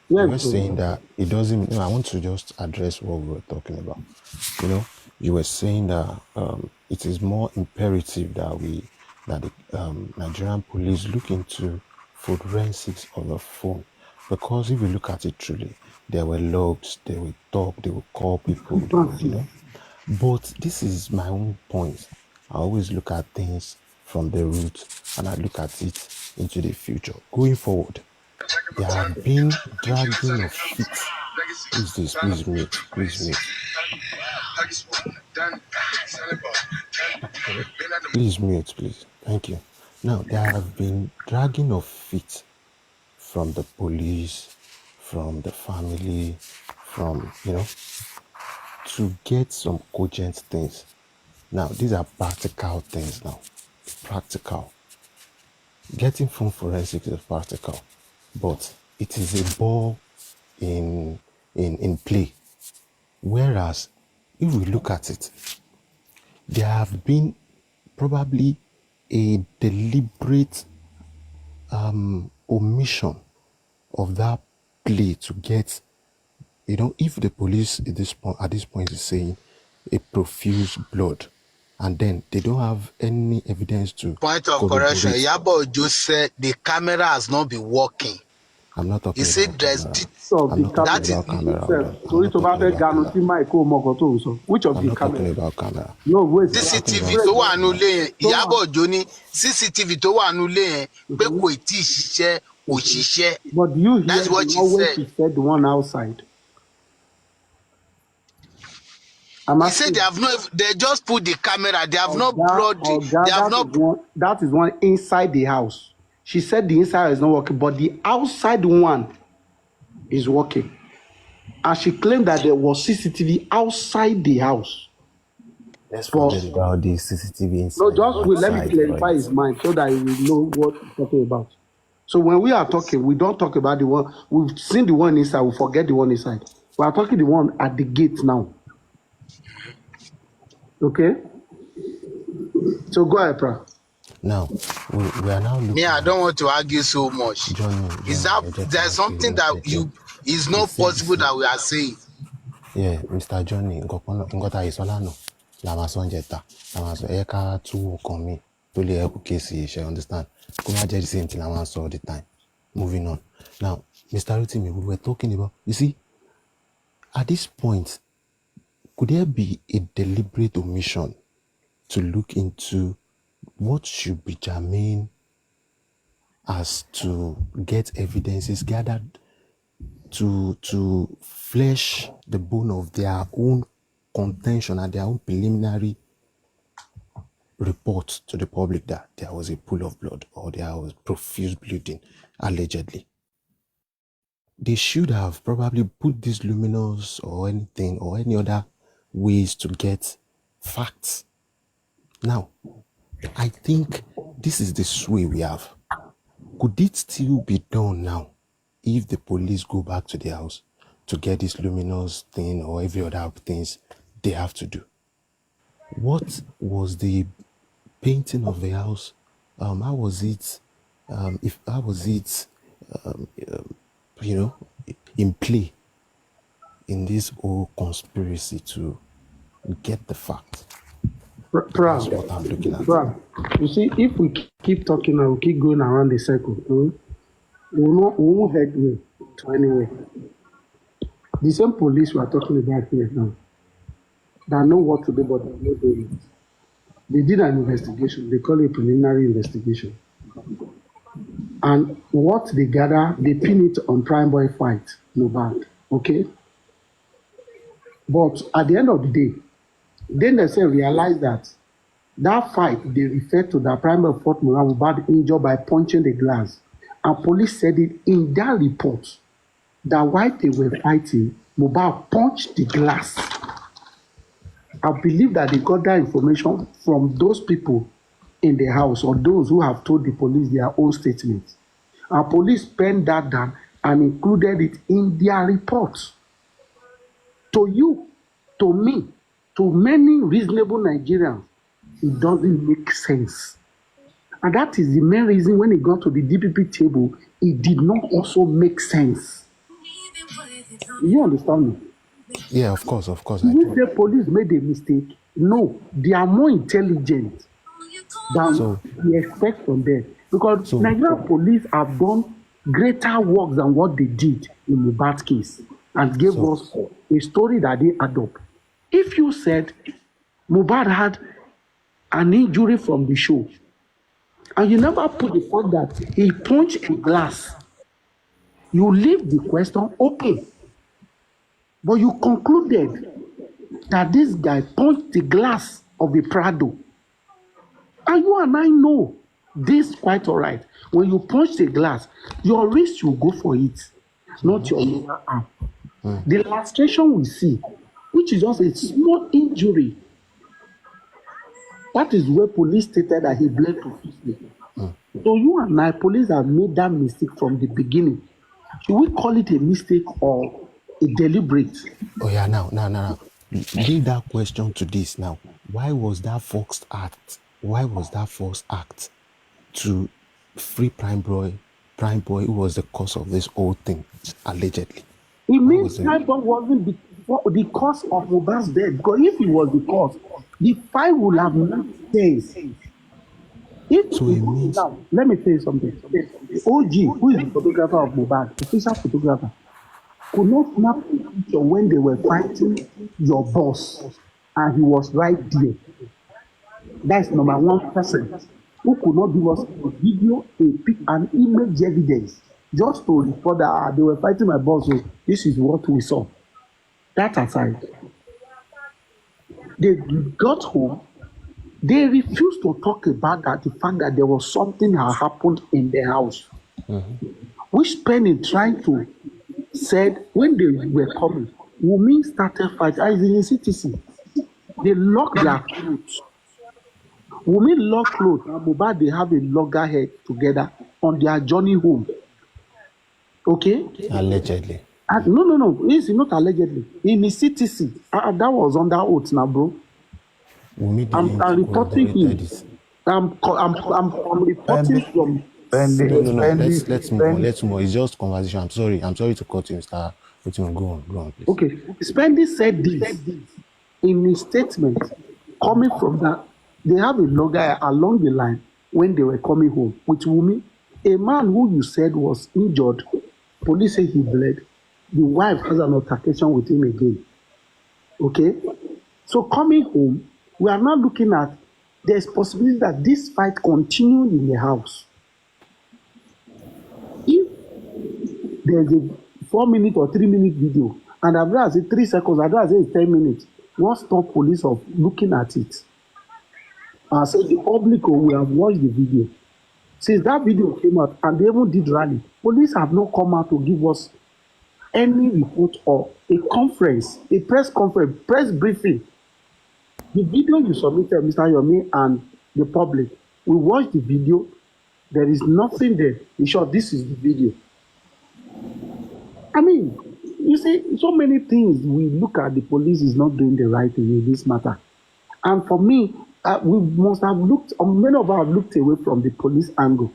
You were saying that it doesn't. I want to just address what we were talking about. You were saying that it is more imperative that the Nigerian police look into forensics on the phone, because if you look at it truly, there were logs, they will talk, they will call people, But this is my own point. I always look at things from the root and I look at it into the future. Going forward, there have been dragging of feet. Please this, please mute. Please mute, please. Thank you. Now, there have been dragging of feet from the police, from the family, from, to get some cogent things. Now, these are practical things now. Practical. Getting phone forensics is practical, but it is a ball in play. Whereas, if we look at it, there have been probably a deliberate omission of that play to get, if the police at this point is saying a profuse blood, and then they don't have any evidence to point of correction. Yabo just said the camera has not been working. I'm not talking he said about there's camera. I'm not talking about camera. Which of I'm the not camera? talking about camera. No, wait. CCTV tó wà nínú ilé yẹn, Ìyábọ̀ Òjó ní CCTV tó wà nínú ilé yẹn pé kò tí ì ṣiṣẹ́, kò ṣiṣẹ́. But do you hear That's what she always said. she said the one outside? He said they just put the camera, they have not brought they have not. That is one inside the house. She said the inside is not working, but the outside one is working. And she claimed that there was CCTV outside the house. Let's For forget about the CCTV no, inside just and wait, let me outside, clarify right? his mind so that he will know what he's talking about. So when we are talking, we don't talk about the one we've seen the one inside, we forget the one inside. We are talking the one at the gate now. Okay? So go ahead, Pra. Now, we are now Me, looking I don't at want to argue so much. Is Johnny, that there's Ejeka, something that Ejeka. you is You not possible see, that we are saying? yeah, Mr. Johnny, nǹkan tá a yìí sọ lánàá la máa sọ ń jẹta, la máa sọ ẹ ká tú nǹkan mi tó lè help kéèsì iṣẹ́, understand? Kó má jẹ́ the same thing la máa sọ all the time. Moving on. Now, Mr. Rotimi, we were talking about, you see, at this point, could there be a deliberate omission to look into what should be germane as to get evidences gathered to flesh the bone of their own contention and their own preliminary report to the public that there was a pool of blood or there was profuse bleeding, allegedly? They should have probably put these luminous or anything or any other ways to get facts. Now, I think this is the sway we have. Could it still be done now if the police go back to their house to get this luminous thing or every other things they have to do? What was the painting of the house? How was it? How was it? In play in this whole conspiracy to get the fact. That's what I'm looking at. You see, if we keep talking and we keep going around the circle, we won't head way to anywhere. The same police we are talking about here now, that know what to do, but they are not doing it. They did an investigation. They call it a preliminary investigation. And what they gather, they pin it on Prime Boy fight, Mohbad. Okay? But at the end of the day, then they say realize that fight they refer to that Prime Boy fought Mohbad injured by punching the glass. And police said it in their report that while they were fighting, Mohbad punched the glass. I believe that they got that information from those people in the house or those who have told the police their own statements. And police penned that down and included it in their report. To you, to me, to many reasonable Nigerians, it doesn't make sense. And that is the main reason when it got to the DPP table, it did not also make sense. You understand me? Yeah, of course. If the police made a mistake, no, they are more intelligent than we expect from them. Because Nigerian police have done greater work than what they did in the Mohbad case and gave us a story that they adopt. If you said Mohbad had an injury from the show, and you never put the fact that he punched a glass, you leave the question open. But you concluded that this guy punched the glass of a Prado. And you and I know this quite all right. When you punch the glass, your wrist will go for it, not your lower arm. The lastration we see, which is just a small injury, that is where police stated that he bled profusely. So you and I, police have made that mistake from the beginning. Should we call it a mistake or a deliberate? Oh yeah, now. Leave that question to this now. Why was that first act to free Prime Boy, who was the cause of this whole thing, allegedly? It means Prime Boy wasn't the cause of Mohbad's death. Because if he was the cause, the fight would have not stayed. Now, let me tell you something. The OG, who is the photographer of Mohbad, official photographer, could not snap a picture when they were fighting your boss, and he was right there. That's number one person who could not give us a video, an image evidence, just to report that they were fighting my boss. So this is what we saw. That aside, they got home. They refused to talk about that, the fact that there was something that happened in the house. Which Penny trying to said when they were coming, Wumi started fighting. I is in CTC. They lock their clothes. Wumi lock clothes and Mohbad, they have a loggerhead together on their journey home. Okay? Allegedly. No. It's not allegedly. In the CTC. That was under oath now, bro. Wumi I'm reporting him. I'm reporting from. No. Let's move on. Let's move on. It's just conversation. I'm sorry to cut you, Mr. Go on, please. Okay. Spendy said this in his statement, coming from that. They have a logger along the line when they were coming home with Wumi, a man who you said was injured. Police say he bled. The wife has an altercation with him again. Okay? So coming home, we are now looking at there's possibility that this fight continued in the house. If there's a 4-minute or 3-minute video, and I'd rather say 3 seconds, I'd rather say it's 10 minutes, what stop police of looking at it? So the public will have watched the video. Since that video came out and they even did rally, police have not come out to give us any report or a conference, a press conference, press briefing. The video you submitted, Mr. Yomi, and the public, we watched the video. There is nothing there. In short, this is the video. I mean, you see, so many things we look at, the police is not doing the right thing in this matter. And for me, we must have looked, or many of us have looked away from the police angle.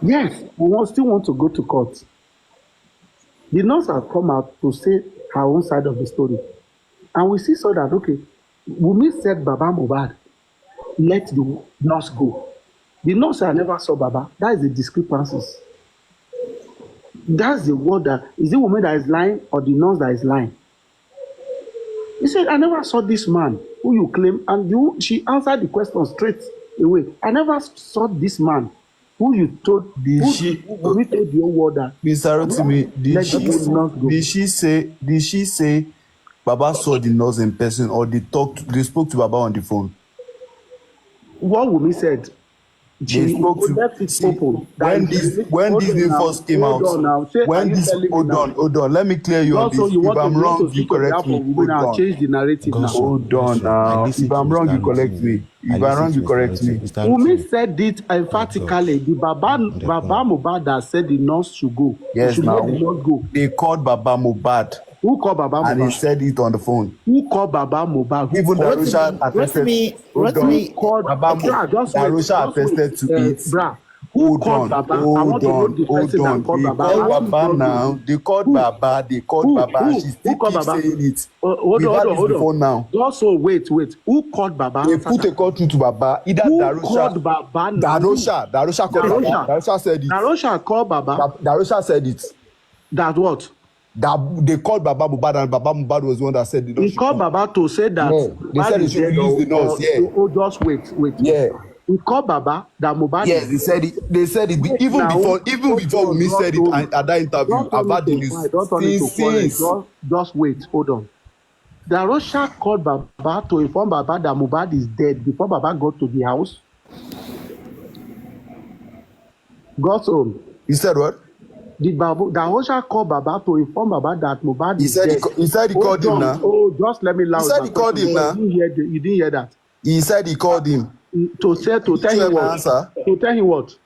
Yes, we still want to go to court. The nurse has come out to say her own side of the story. And we see so that, okay, Wumi said Baba Mohbad, let the nurse go. The nurse I never saw Baba. That is the discrepancies. That's the word that, is the woman that is lying or the nurse that is lying? He said, I never saw this man who you claim, and she answered the question straight away. I never saw this man who you told, who told your word that. Mr. Rotimi, did she say Baba saw the nurse in person, or they spoke to Baba on the phone? What Wumi said, they spoke to left it open. When this news first came out, hold on, let me clear you on this. If I'm wrong, you correct me. Change the narrative now. Hold on now. If I'm wrong, you correct me. If I'm wrong, you correct me. Wumi said it emphatically. The Baba Mohbad that said the nurse should go. Yes, now they called Baba Mohbad. Who called Baba Mohbad? And he said it on the phone. Who called Baba Mohbad? Even Darusha attested. Darusha attested to it. Who called Baba? I want to know the person that called Baba. They called Baba. They called Baba. She still keeps saying it. We've had this before now. Also, wait. Who called Baba? They put a call through to Baba. Either Darusha. Who called Baba? Darusha called Baba. Darusha said it. Darusha called Baba. Darusha said it. That what? That they called Baba Mohbad, and Baba Mohbad was the one that said it. He called Baba to say that. No, they said he should release the nurse. Yeah. Oh, just wait. Yeah. He called Baba that Mohbad. Yes, they said it. They said it even before Wumi said it at that interview. I've had the news. Just wait. Hold on. Darusha called Baba to inform Baba that Mohbad is dead before Baba got to the house. Got home. He said what? Darusha called Baba to inform Baba that Mohbad is dead. He said he called him now. Oh, just let me loud. He said he called him now. You didn't hear that. He said he called him. To tell him what? To tell him what?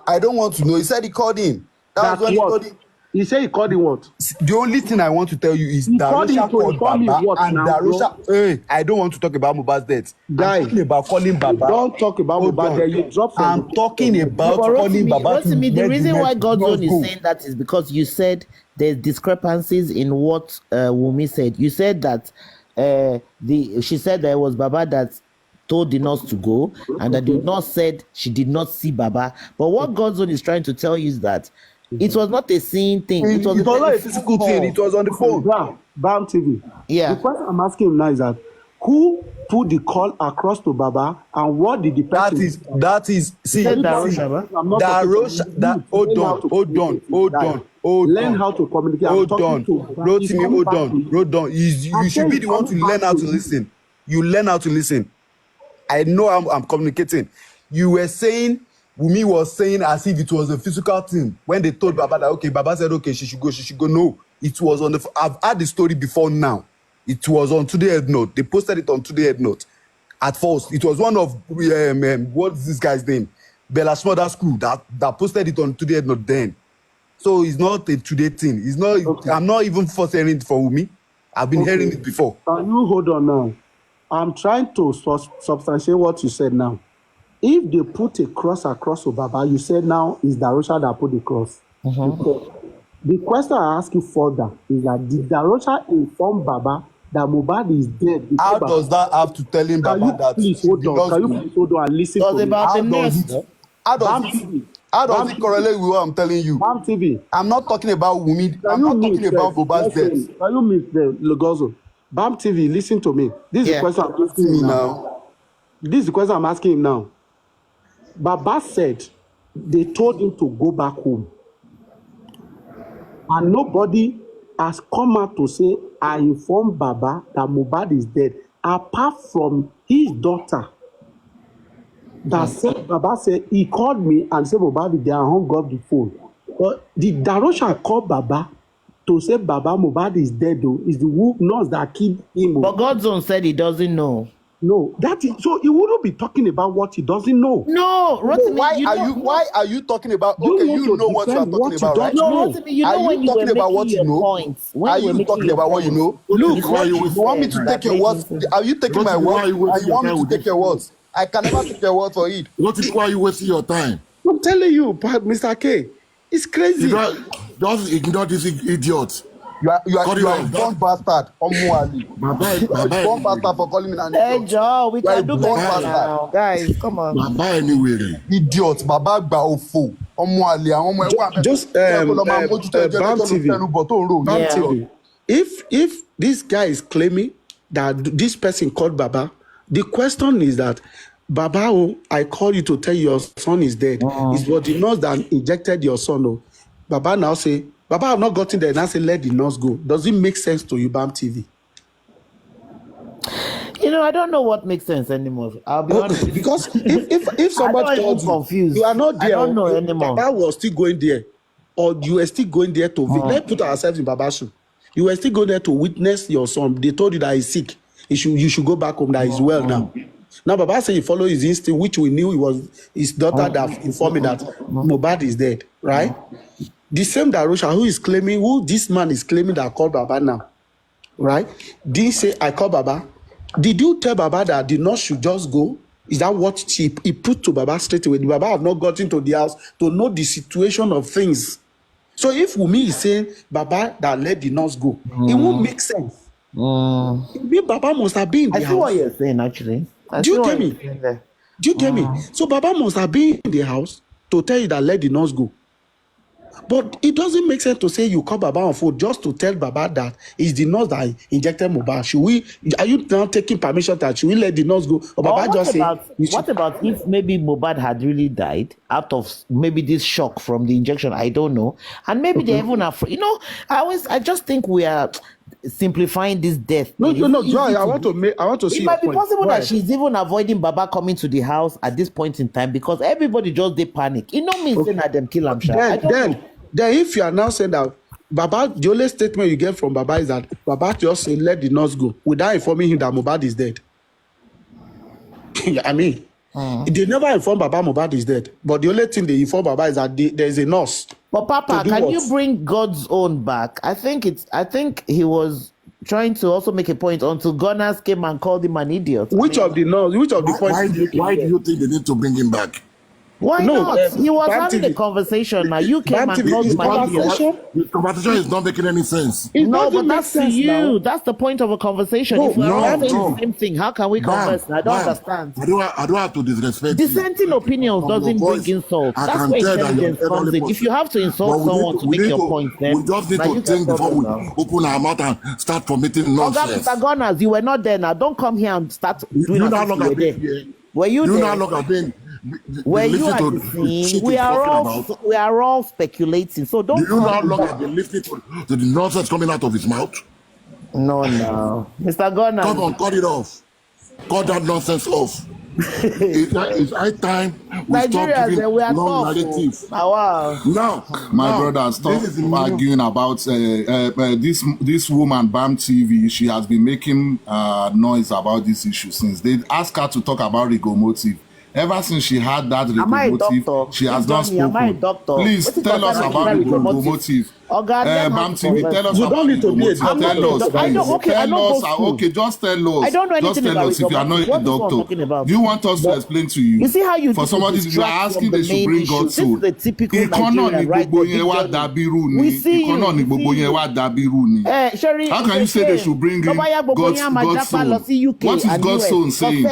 I don't want to know. He said he called him. That was when he called him. He said he called him what? The only thing I want to tell you is Darusha called Baba and Darusha. Hey, I don't want to talk about Mohbad's death. Guy, I'm talking about calling Baba. Don't talk about Mohbad. You drop from. I'm talking about calling Baba. The reason why God's own is saying that is because you said there's discrepancies in what Wumi said. You said that she said there was Baba that told the nurse to go, and that the nurse said she did not see Baba. But what God's own is trying to tell you is that it was not a seeing thing. It was not a physical thing. It was on the phone. Bam TV. Yeah. The question I'm asking him now is that who put the call across to Baba, and what did the person? That is. See, Darusha. Hold on. Learn how to communicate. Hold on. Hold on. You should be the one to learn how to listen. You learn how to listen. I know I'm communicating. You were saying, Wumi was saying as if it was a physical thing. When they told Baba that, okay, Baba said, okay, she should go. No, it was on the. I've had the story before now. It was on Today Head Note. They posted it on Today Head Note. At first, it was one of what's this guy's name? Bella Smother School that posted it on Today Head Note then. So it's not a today thing. It's not. Okay. I'm not even first hearing it from Wumi. I've been hearing it before. Can you hold on now? I'm trying to substantiate what you said now. If they put a cross across Obaba, you said now is Darosha that put the cross. The question I ask you further is that did Darosha inform Baba that Mohbad is dead? How does that have to tell him Baba that? Please hold on. Can you please hold on and listen to me? How does it correlate with what I'm telling you? Bam TV. I'm not talking about Wumi. I'm not talking about Mohbad's death. Can you meet the Logozo? Bam TV, listen to me. This is the question I'm asking him now. This is the question I'm asking him now. Baba said they told him to go back home. And nobody has come out to say, I informed Baba that Mohbad is dead, apart from his daughter. That said, Baba said, he called me and said, Mohbad is there, and hung up the phone. But the Darosha called Baba to say, Baba, Mohbad is dead, though. It's the nurse that killed him. But God's own said he doesn't know. No, that is so he wouldn't be talking about what he doesn't know. No, Rotimi, why are you talking about? Okay, you know what you are talking about, right? No, Rotimi, you know when you were about what you know. Points. Are you talking about what you know? Look, why you want me to take your words? Are you taking my words? And you want me to take your words? I can never take your word for it. What is why you wasting your time? I'm telling you, Mr. K, it's crazy. Just ignore this idiot. You are a born bastard. Born bastard for calling me an idiot. Hey, Joe, we can do better now. Guys, come on. Baba anyway. Idiot. Baba gba ofo. Just Bam TV. If this guy is claiming that this person called Baba, the question is that Baba, I call you to tell you your son is dead. It's what the nurse that injected your son. Oh. Baba now say, Baba, I've not gotten there. Now say, let the nurse go. Does it make sense to you, Bam TV? You know, I don't know what makes sense anymore. I'll be honest. Because if somebody told you, confused. You are not there. I don't know anymore. Baba was still going there, or you were still going there to let's put ourselves in Baba's shoe. You were still going there to witness your son. They told you that he's sick. You should go back home. That he's well now. Now Baba said he followed his instinct, which we knew it was his daughter that informed me that Mohbad is dead, right? The same Darosha who this man is claiming that I called Baba now, right? Did he say I called Baba? Did you tell Baba that the nurse should just go? Is that what he put to Baba straight away? The Baba have not gotten to the house to know the situation of things. So if Wumi is saying Baba that let the nurse go, it won't make sense. Baba must have been in the house. I see what you're saying, actually. Do you get me? Do you get me? So Baba must have been in the house to tell you that let the nurse go. But it doesn't make sense to say you call Baba on phone just to tell Baba that it's the nurse that injected Mohbad. Are you now taking permission that should we let the nurse go? Or Baba just say... What about if maybe Mohbad had really died out of maybe this shock from the injection? I don't know. And maybe they're even afraid. You know, I just think we are simplifying this death. No, Joy, I want to see. It might be possible that she's even avoiding Baba coming to the house at this point in time because everybody just they panic. You know me saying that them kill him. Then if you are now saying that Baba, the only statement you get from Baba is that Baba just say let the nurse go without informing him that Mohbad is dead. I mean, they never inform Baba Mohbad is dead, but the only thing they inform Baba is that there is a nurse. But Papa, can you bring God's own back? I think he was trying to also make a point until Gunners came and called him an idiot. Which of the points? Why do you think they need to bring him back? Why not? He was having a conversation. Now you came and called him an idiot. The conversation is not making any sense. No, but that's to you. That's the point of a conversation. If we're all saying the same thing, how can we converse? I don't understand. I don't have to disrespect dissenting opinions doesn't bring insult. That's where intelligence comes in. If you have to insult someone to make your point, then we just need to think before we open our mouth and start committing nonsense. Mr. Gunners, you were not there now. Don't come here and start doing as if you were there. Were you there? You not look at being... Where you are the thing, we are all speculating. So don't. Do you not look at the listening to the nonsense coming out of his mouth? No, Mr. Gunner. Come on, cut it off. Cut that nonsense off. It's high time we stop giving long narrative. Now, my brother, stop arguing about this woman, BAM TV. She has been making noise about this issue since they asked her to talk about Rigo motive. Ever since she had that Rigo motive, she has not spoken. Please tell us about Rigo motive. BAM TV, tell us about Rigo motive. Tell us, please. Tell us. Okay, just tell us. I don't know anything just tell us if you are not a doctor. Do you want us to explain to you? You see how you for somebody you are asking they should bring God soul. This is the typical Nigerian, right? We see you. How can you say they should bring in God's soul? What is God's soul saying?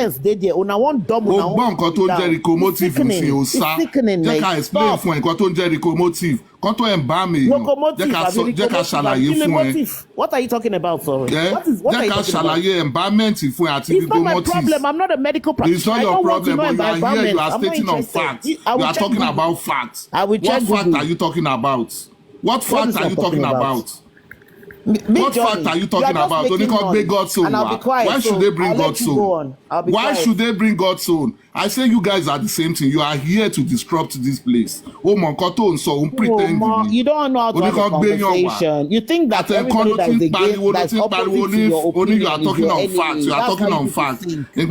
Tó ń jẹ́ Rico motive ní o sá jẹ́ ká explain fún ẹ nǹkan tó ń jẹ́ Rico motive kan tó ẹ̀ ń bá mi jẹ́ ká ṣàlàyé fún ẹ. What are you talking about, sorry? Jẹ́ ká ṣàlàyé environment fún ẹ àti Rico motive. It's not my problem. I'm not a medical practitioner. It's not your problem, but you are here. You are stating on facts. You are talking about facts. What fact are you talking about? What fact are you talking about? What fact are you talking about? Only called bring God's soul. Why should they bring God's soul? Why should they bring God's soul? I say you guys are the same thing. You are here to disrupt this place. Oh my God, pretend. You don't know how to have a conversation. You think that everybody that is against, that's opposite to your opinion, you are talking on facts. You are talking on facts. You're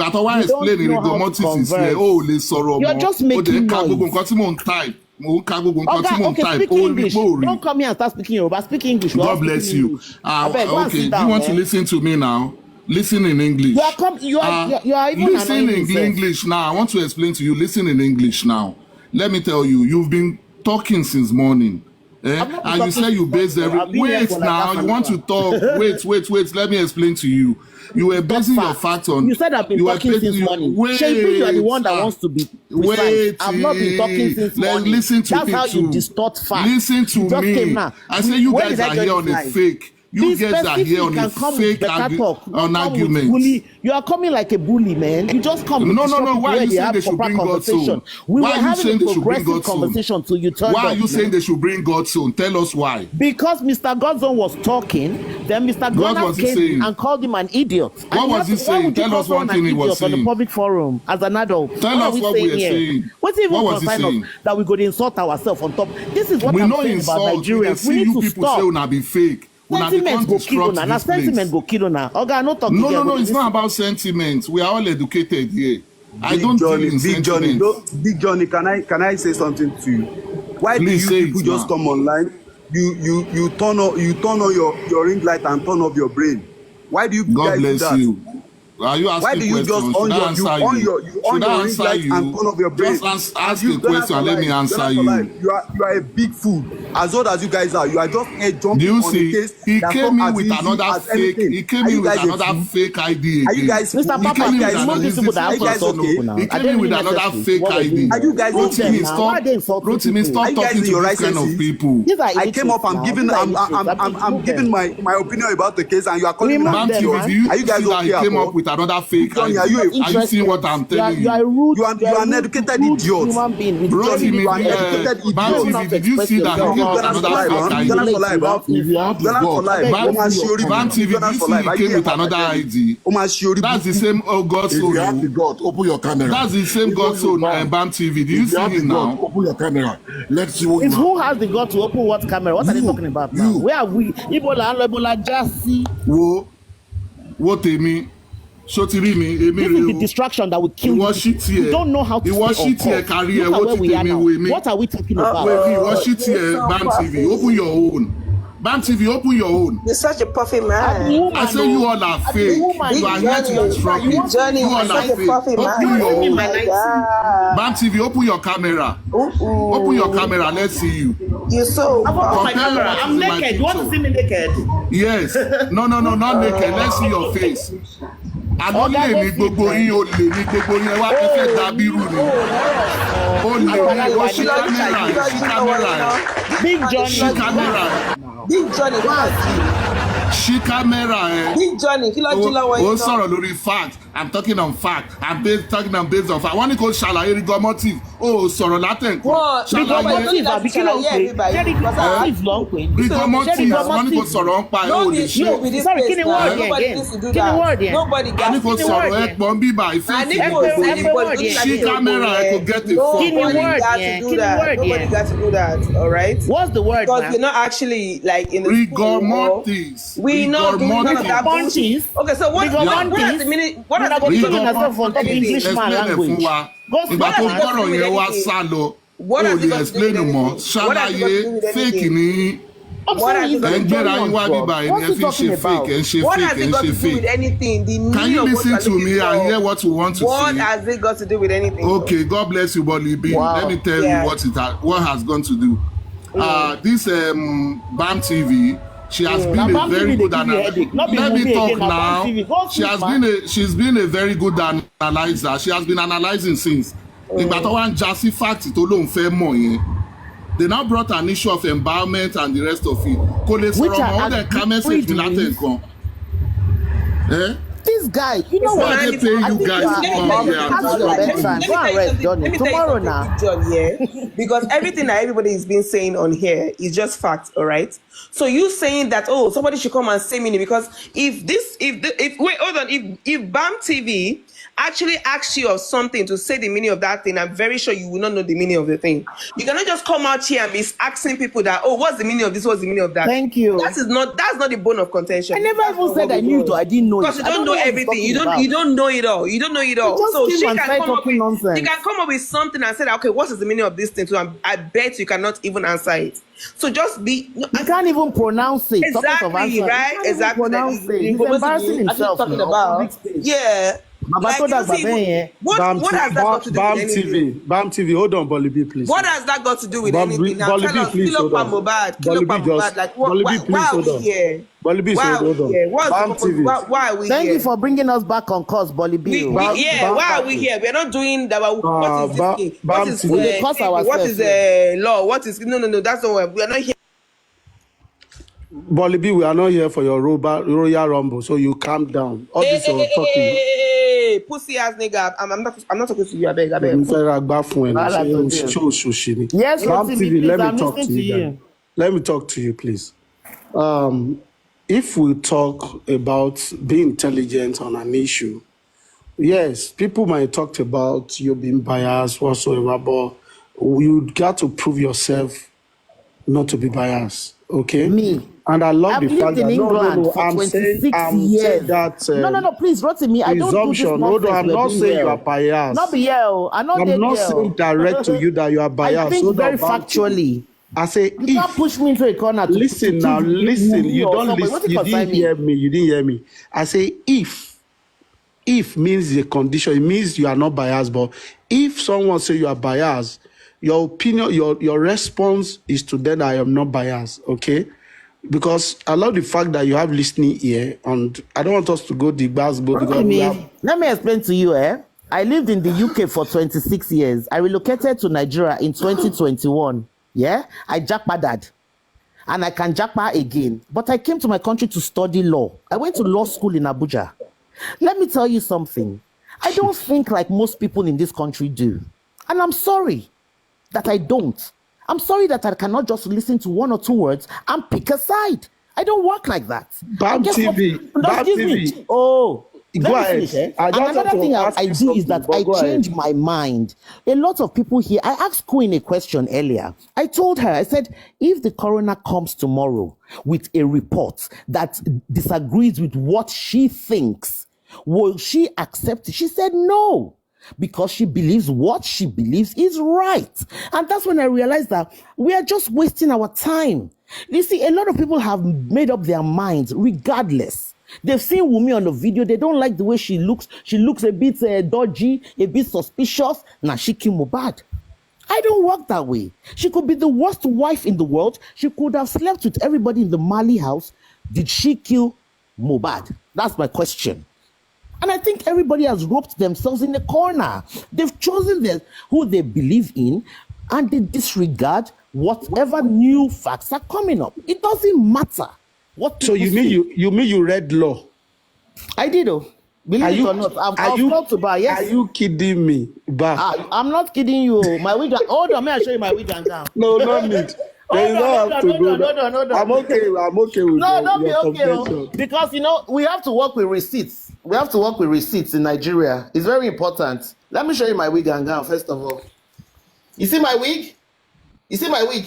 just making noise. Okay, speak English. Don't come here and start speaking Yoruba. Speak English. God bless you. Okay, do you want to listen to me now? Listen in English. You are even listen in English now. I want to explain to you. Listen in English now. Let me tell you. You've been talking since morning. And you say you based every. Wait now. You want to talk. Wait. Let me explain to you. You were basing your facts on. You said I've been talking since morning. Shaping, you are the one that wants to be precise. I've not been talking since morning. Listen to That's me how too. you distort facts. Listen to me. I say you guys are here on a fake. You guys are here on a fake argument. You are coming like a bully, man. You just come. No. Why are you saying they should bring God's soul? We were having a progressive conversation till you turned Why are you saying they should bring God's soul? Tell us why. Because Mr. Godson was talking, then Mr. Gunnar came and called him an idiot. What was he saying? Tell us one thing he was saying. On the public forum as an adult. Tell us what we are saying. What was he saying? That we could insult ourselves on top. This is what I'm saying about Nigerians. We need to stop. Say una be fake. Sentiment go kill una. Now sentiment go kill una. Oga, no talk. No. It's not about sentiment. We are all educated here. I don't deal in sentiment. Big Johnny, can I say something to you? Why do you people just come online? You turn on your ring light and turn off your brain. Why do you guys do that? God bless you. Are you asking Why do you questions? just on your ring light and turn off your brain? Just ask a question and let me answer you. You are a big fool. As old as you guys are, you are just a jumping on the case. He came in with another fake. He came in with another fake ID. Are you guys? Mr. Papa, He came in with another fake ID. Are you guys okay? Rotimi, stop talking to this kind of people. I came up. I'm giving my opinion about the case, and you are calling me. Are you guys okay? He came up with another fake ID. Are you seeing what I'm telling you? You are an educated idiot. Rotimi, did you see that he came with another fake ID? BAM TV, did you see he came with another ID? That's the same God soul. If you have the God, open your camera. That's the same God soul BAM TV. Do you see him now? Open your camera. Let's see what you who has the God to open what camera? What are they talking about now? Where are we? Ebola Jasi. What they mean? This is the distraction that will kill you. You don't know how to stay on course. Look at where we are now. What are we talking about? BAM TV, open your own. BAM TV, open your own. You're such a puffy man. I say you all are fake. You are here to disrupt it. You all are fake. Open your own. BAM TV, open your camera. Open your camera. Let's see you. You're so. I'm naked. You want to see me naked? Yes. No, not naked. Let's see your face. Àná lè ní gbogbo yín o lè ní gbogbo yín wá kẹ́kẹ́ dàbí rú ni. O lè ní o ṣí kámẹ́rà Big Johnny. Ṣí kámẹ́rà ẹ̀. Big Johnny kí ló jí lọ́wọ́ yín náà. Ó sọ̀rọ̀ lórí fact. I'm talking on fact. I'm talking on based on fact. Wọ́n ní kò ṣàlàyé rigor motive. Oh, sọ̀rọ̀ látẹ̀ nǹkan. Rigor motive àbí kí ló ń pè? Ṣé rigor motive ló ń pè? Rigor motive wọ́n ní kò sọ̀rọ̀ ń pa ẹ̀ ò lè ṣe. Sorry, kí ni word yẹn again? Kí ni word yẹn? A ní kò sọ̀rọ̀ ẹ̀ pọ̀ ń bíbà ìfẹ́ ṣí kámẹ́rà ẹ̀ kò get it for. Kí ni word yẹn? Kí ni word yẹn? Nobody got to do that, all right? What's the word, Because man? you're not actually like in the rigor mortis. We know none of that bullshit. Okay, so what does the meaning? What does the meaning? Englishman language. Ìgbà tó gbọ́rọ̀ yẹn wá sá lọ, o lè explain mọ́, ṣàlàyé fake ni. Ẹ ń gbéra yín wá bíbá yẹn, ẹ fi ṣe fake, ẹ ń ṣe What fake, has ẹ it ń got ṣe to do with fake. anything? The Can you listen to me and hear what you want to What say? has it got to do with anything? Okay, God bless you, Bolibi. Wow. Let me tell you what has gone to do. This BAM TV, she has been a very good analyzer. Let me talk now. She's been a very good analyzer. She has been analyzing since. Ìgbà tó wá ń já sí fact tó lóun fẹ́ mọ̀ yẹn. They now brought an issue of empowerment and the rest of it. Kò lè sọ̀rọ̀ mọ́ ọ́ dẹ̀ ká message mi látẹ̀ nǹkan. This guy, you know what? Why they pay you guys to come here and Go and rest, Johnny. Tomorrow now. John, yeah, because everything that everybody has been saying on here is just fact, all right? So you saying that somebody should come and say meaning because if BAM TV actually asks you of something to say the meaning of that thing, I'm very sure you will not know the meaning of the thing. You cannot just come out here and be asking people that, what's the meaning of this? What's the meaning of that? Thank you. That's not the bone of contention. I never even said I knew it or I didn't know it. Because you don't know everything. You don't know it all. You don't know it all. So she can come up with something and say, okay, what is the meaning of this thing? So I bet you cannot even answer it. So just be. You can't even pronounce it. Exactly, right? Exactly. He's embarrassing himself. Talking about. Yeah. Like, what has that got to do with anything? BAM TV, hold on, Bolibi, please. What has that got to do with anything? Now tell us, kill up Mohbad, like why are we here? Bolibi, hold on. BAM TV. Why are we here? Thank you for bringing us back on course, Bolibi. Why are we here? We're not doing that. What is this thing? What is law? What is no? That's not. We're not here. Bolibi, we are not here for your Royal Rumble, so you calm down. All this you're talking. Pussy ass nigga, I'm not talking to you. I beg. Yes, BAM TV, let me talk to you. Let me talk to you, please. If we talk about being intelligent on an issue, yes, people might talk about you being biased whatsoever, but you got to prove yourself not to be biased. Okay? Me. And I love I've the fact lived in that England for 26 years. That no, please, Rotimi, I don't do this nonsense. I'm not saying you are biased. Not be here. I'm not saying direct to you that you are biased. I think very factually. I say, you can't push me into a corner. Listen. You don't listen. You didn't hear me. I say, if means the condition, it means you are not biased. But if someone say you are biased, your opinion, your response is to them that I am not biased. Okay. Because I love the fact that you have listening ear, and I don't want us to go the bars. Let me explain to you. I lived in the UK for 26 years. I relocated to Nigeria in 2021. Yeah, I jackpaded, and I can jackpad again. But I came to my country to study law. I went to law school in Abuja. Let me tell you something. I don't think like most people in this country do, and I'm sorry that I don't. I'm sorry that I cannot just listen to one or two words and pick a side. I don't work like that. BAM TV. Oh, go ahead. Finish, another thing I do is that I change my mind. A lot of people here, I asked Queen a question earlier. I told her, I said, if the coroner comes tomorrow with a report that disagrees with what she thinks, will she accept it? She said no. Because she believes what she believes is right. And that's when I realized that we are just wasting our time. You see, a lot of people have made up their minds regardless. They've seen Wumi on the video. They don't like the way she looks. She looks a bit dodgy, a bit suspicious. Now she killed Mohbad. I don't work that way. She could be the worst wife in the world. She could have slept with everybody in the Mali house. Did she kill Mohbad? That's my question. And I think everybody has roped themselves in the corner. They've chosen who they believe in, and they disregard whatever new facts are coming up. It doesn't matter what. So you mean you read law? I did. Believe it or not, I've talked to Ba. Yes. Are you kidding me, Ba? I'm not kidding you. My wig. Hold on, may I show you my wig and gown? No, no need. Hold on. I'm okay. I'm okay with no, don't be your okay. Because we have to work with receipts. We have to work with receipts in Nigeria. It's very important. Let me show you my wig and gown first of all. You see my wig? You see my wig?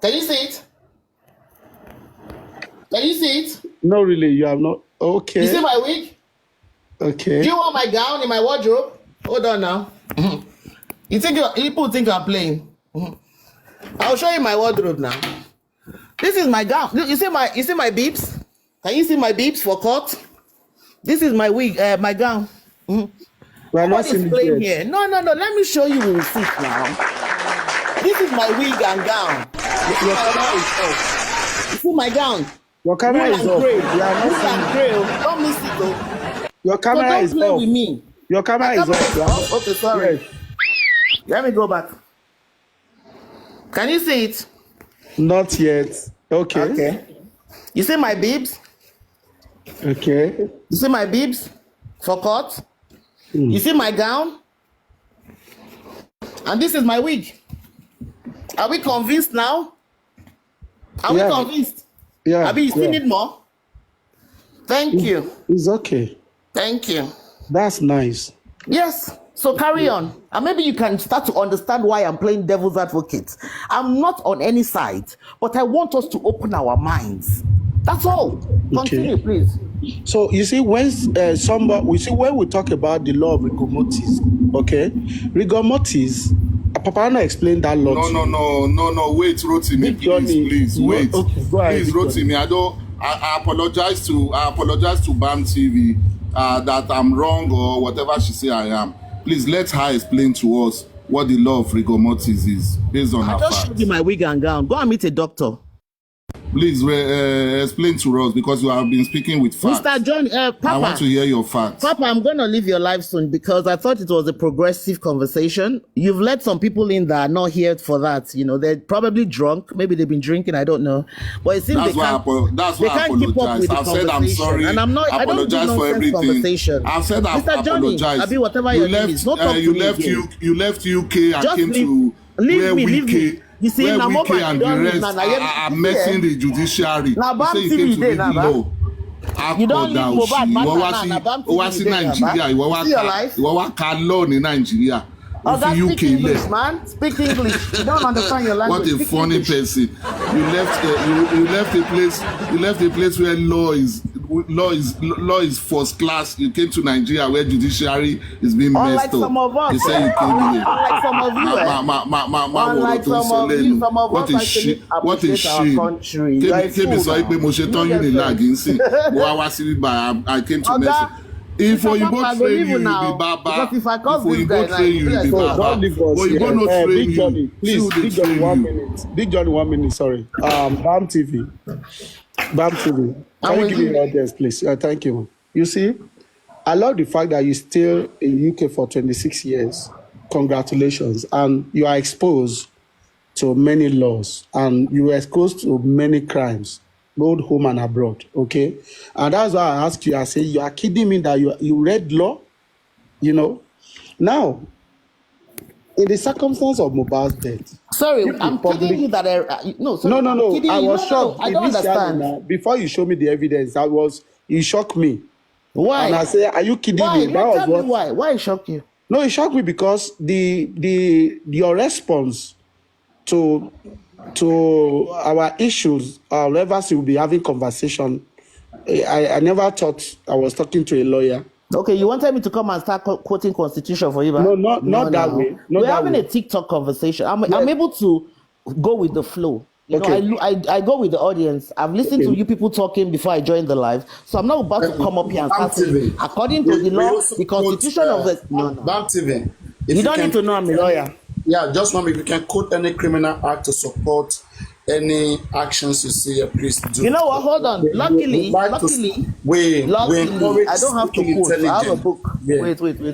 Can you see it? Can you see it? No, really, you have not. Okay. You see my wig? Okay. Do you want my gown in my wardrobe? Hold on now. You think people think I'm playing? I'll show you my wardrobe now. This is my gown. You see my beeps? Can you see my beeps for cut? This is my wig, my gown. We're not seeing it here. No. Let me show you the receipt now. This is my wig and gown. Your camera is off. You see my gown? Your camera is off. Don't miss it though. Your camera is off. Don't play with me. Your camera is off. Okay, sorry. Yes. Let me go back. Can you see it? Not yet. Okay. You see my bibs? Okay. You see my bibs for cut? You see my gown? And this is my wig. Are we convinced now? Are we convinced? Yeah. Abi, you still need more? Thank you. It's okay. Thank you. That's nice. Yes. So carry on. And maybe you can start to understand why I'm playing devil's advocate. I'm not on any side, but I want us to open our minds. That's all. Continue, please. So you see, when when we talk about the law of rigor mortis, okay, rigor mortis, Papariano explained that law. No. Wait, Rotimi, please. Wait. Okay, go ahead. Please, Rotimi. I apologize to BAM TV that I'm wrong or whatever she say I am. Please let her explain to us what the law of rigor mortis is based on her facts. I just showed you my wig and gown. Go and meet a doctor. Please explain to us because you have been speaking with facts. Mr. John, Papa, I want to hear your facts. Papa, I'm going to leave your live soon because I thought it was a progressive conversation. You've let some people in that are not here for that. They're probably drunk. Maybe they've been drinking. I don't know. But it seems that's why I apologize. I've said I'm sorry. And I'm not. I apologize for everything. I've said I've apologized. Abi, whatever you left UK and came to where we You see, where Wiki and the rest are messing the judiciary. You say you came to read the law. You don't leave Mohbad ó wá sí Nàìjíríà ìwọ wá ka law ní Nàìjíríà. Speak English, man. Speak English. You don't understand your language. What a funny person. You left a place where law is first class. You came to Nigeria where judiciary is being messed up. Some of us. You say you came here. Unlike some of you. Unlike some of us. What a shame. Kébì sọ pé mo ṣe tán Unilag ń sìn. I came to mess. If Oyinbo train you, you'll be Baba. If Oyinbo train you, you'll be Baba. Oyinbo no train you. Please, Big Johnny, 1 minute. Big Johnny, 1 minute, sorry. BAM TV. Can you give me your address, please? Thank you. You see, I love the fact that you still in UK for 26 years. Congratulations. And you are exposed to many laws. And you were exposed to many crimes, both home and abroad, okay? And that's why I ask you, I say, you are kidding me that you read law? Now, in the circumstance of Mohbad's death. Sorry, I'm kidding you that no. I was shocked. I don't understand. Before you show me the evidence, you shocked me. Why? And I say, are you kidding me? Tell me why. Why it shocked you? No, it shocked me because your response to our issues, whenever we will be having conversation, I never thought I was talking to a lawyer. Okay, you wanted me to come and start quoting Constitution for you, but not that way. We're having a TikTok conversation. I'm able to go with the flow. I go with the audience. I've listened to you people talking before I joined the live, so I'm not about to come up here and start saying, according to the law, the Constitution of the BAM TV. You don't need to know I'm a lawyer. Yeah, just one minute. You can quote any criminal act to support any actions you see. Please do. You know what? Hold on. Luckily, I don't have to quote. I have a book. Yeah. Wait. Okay, BAM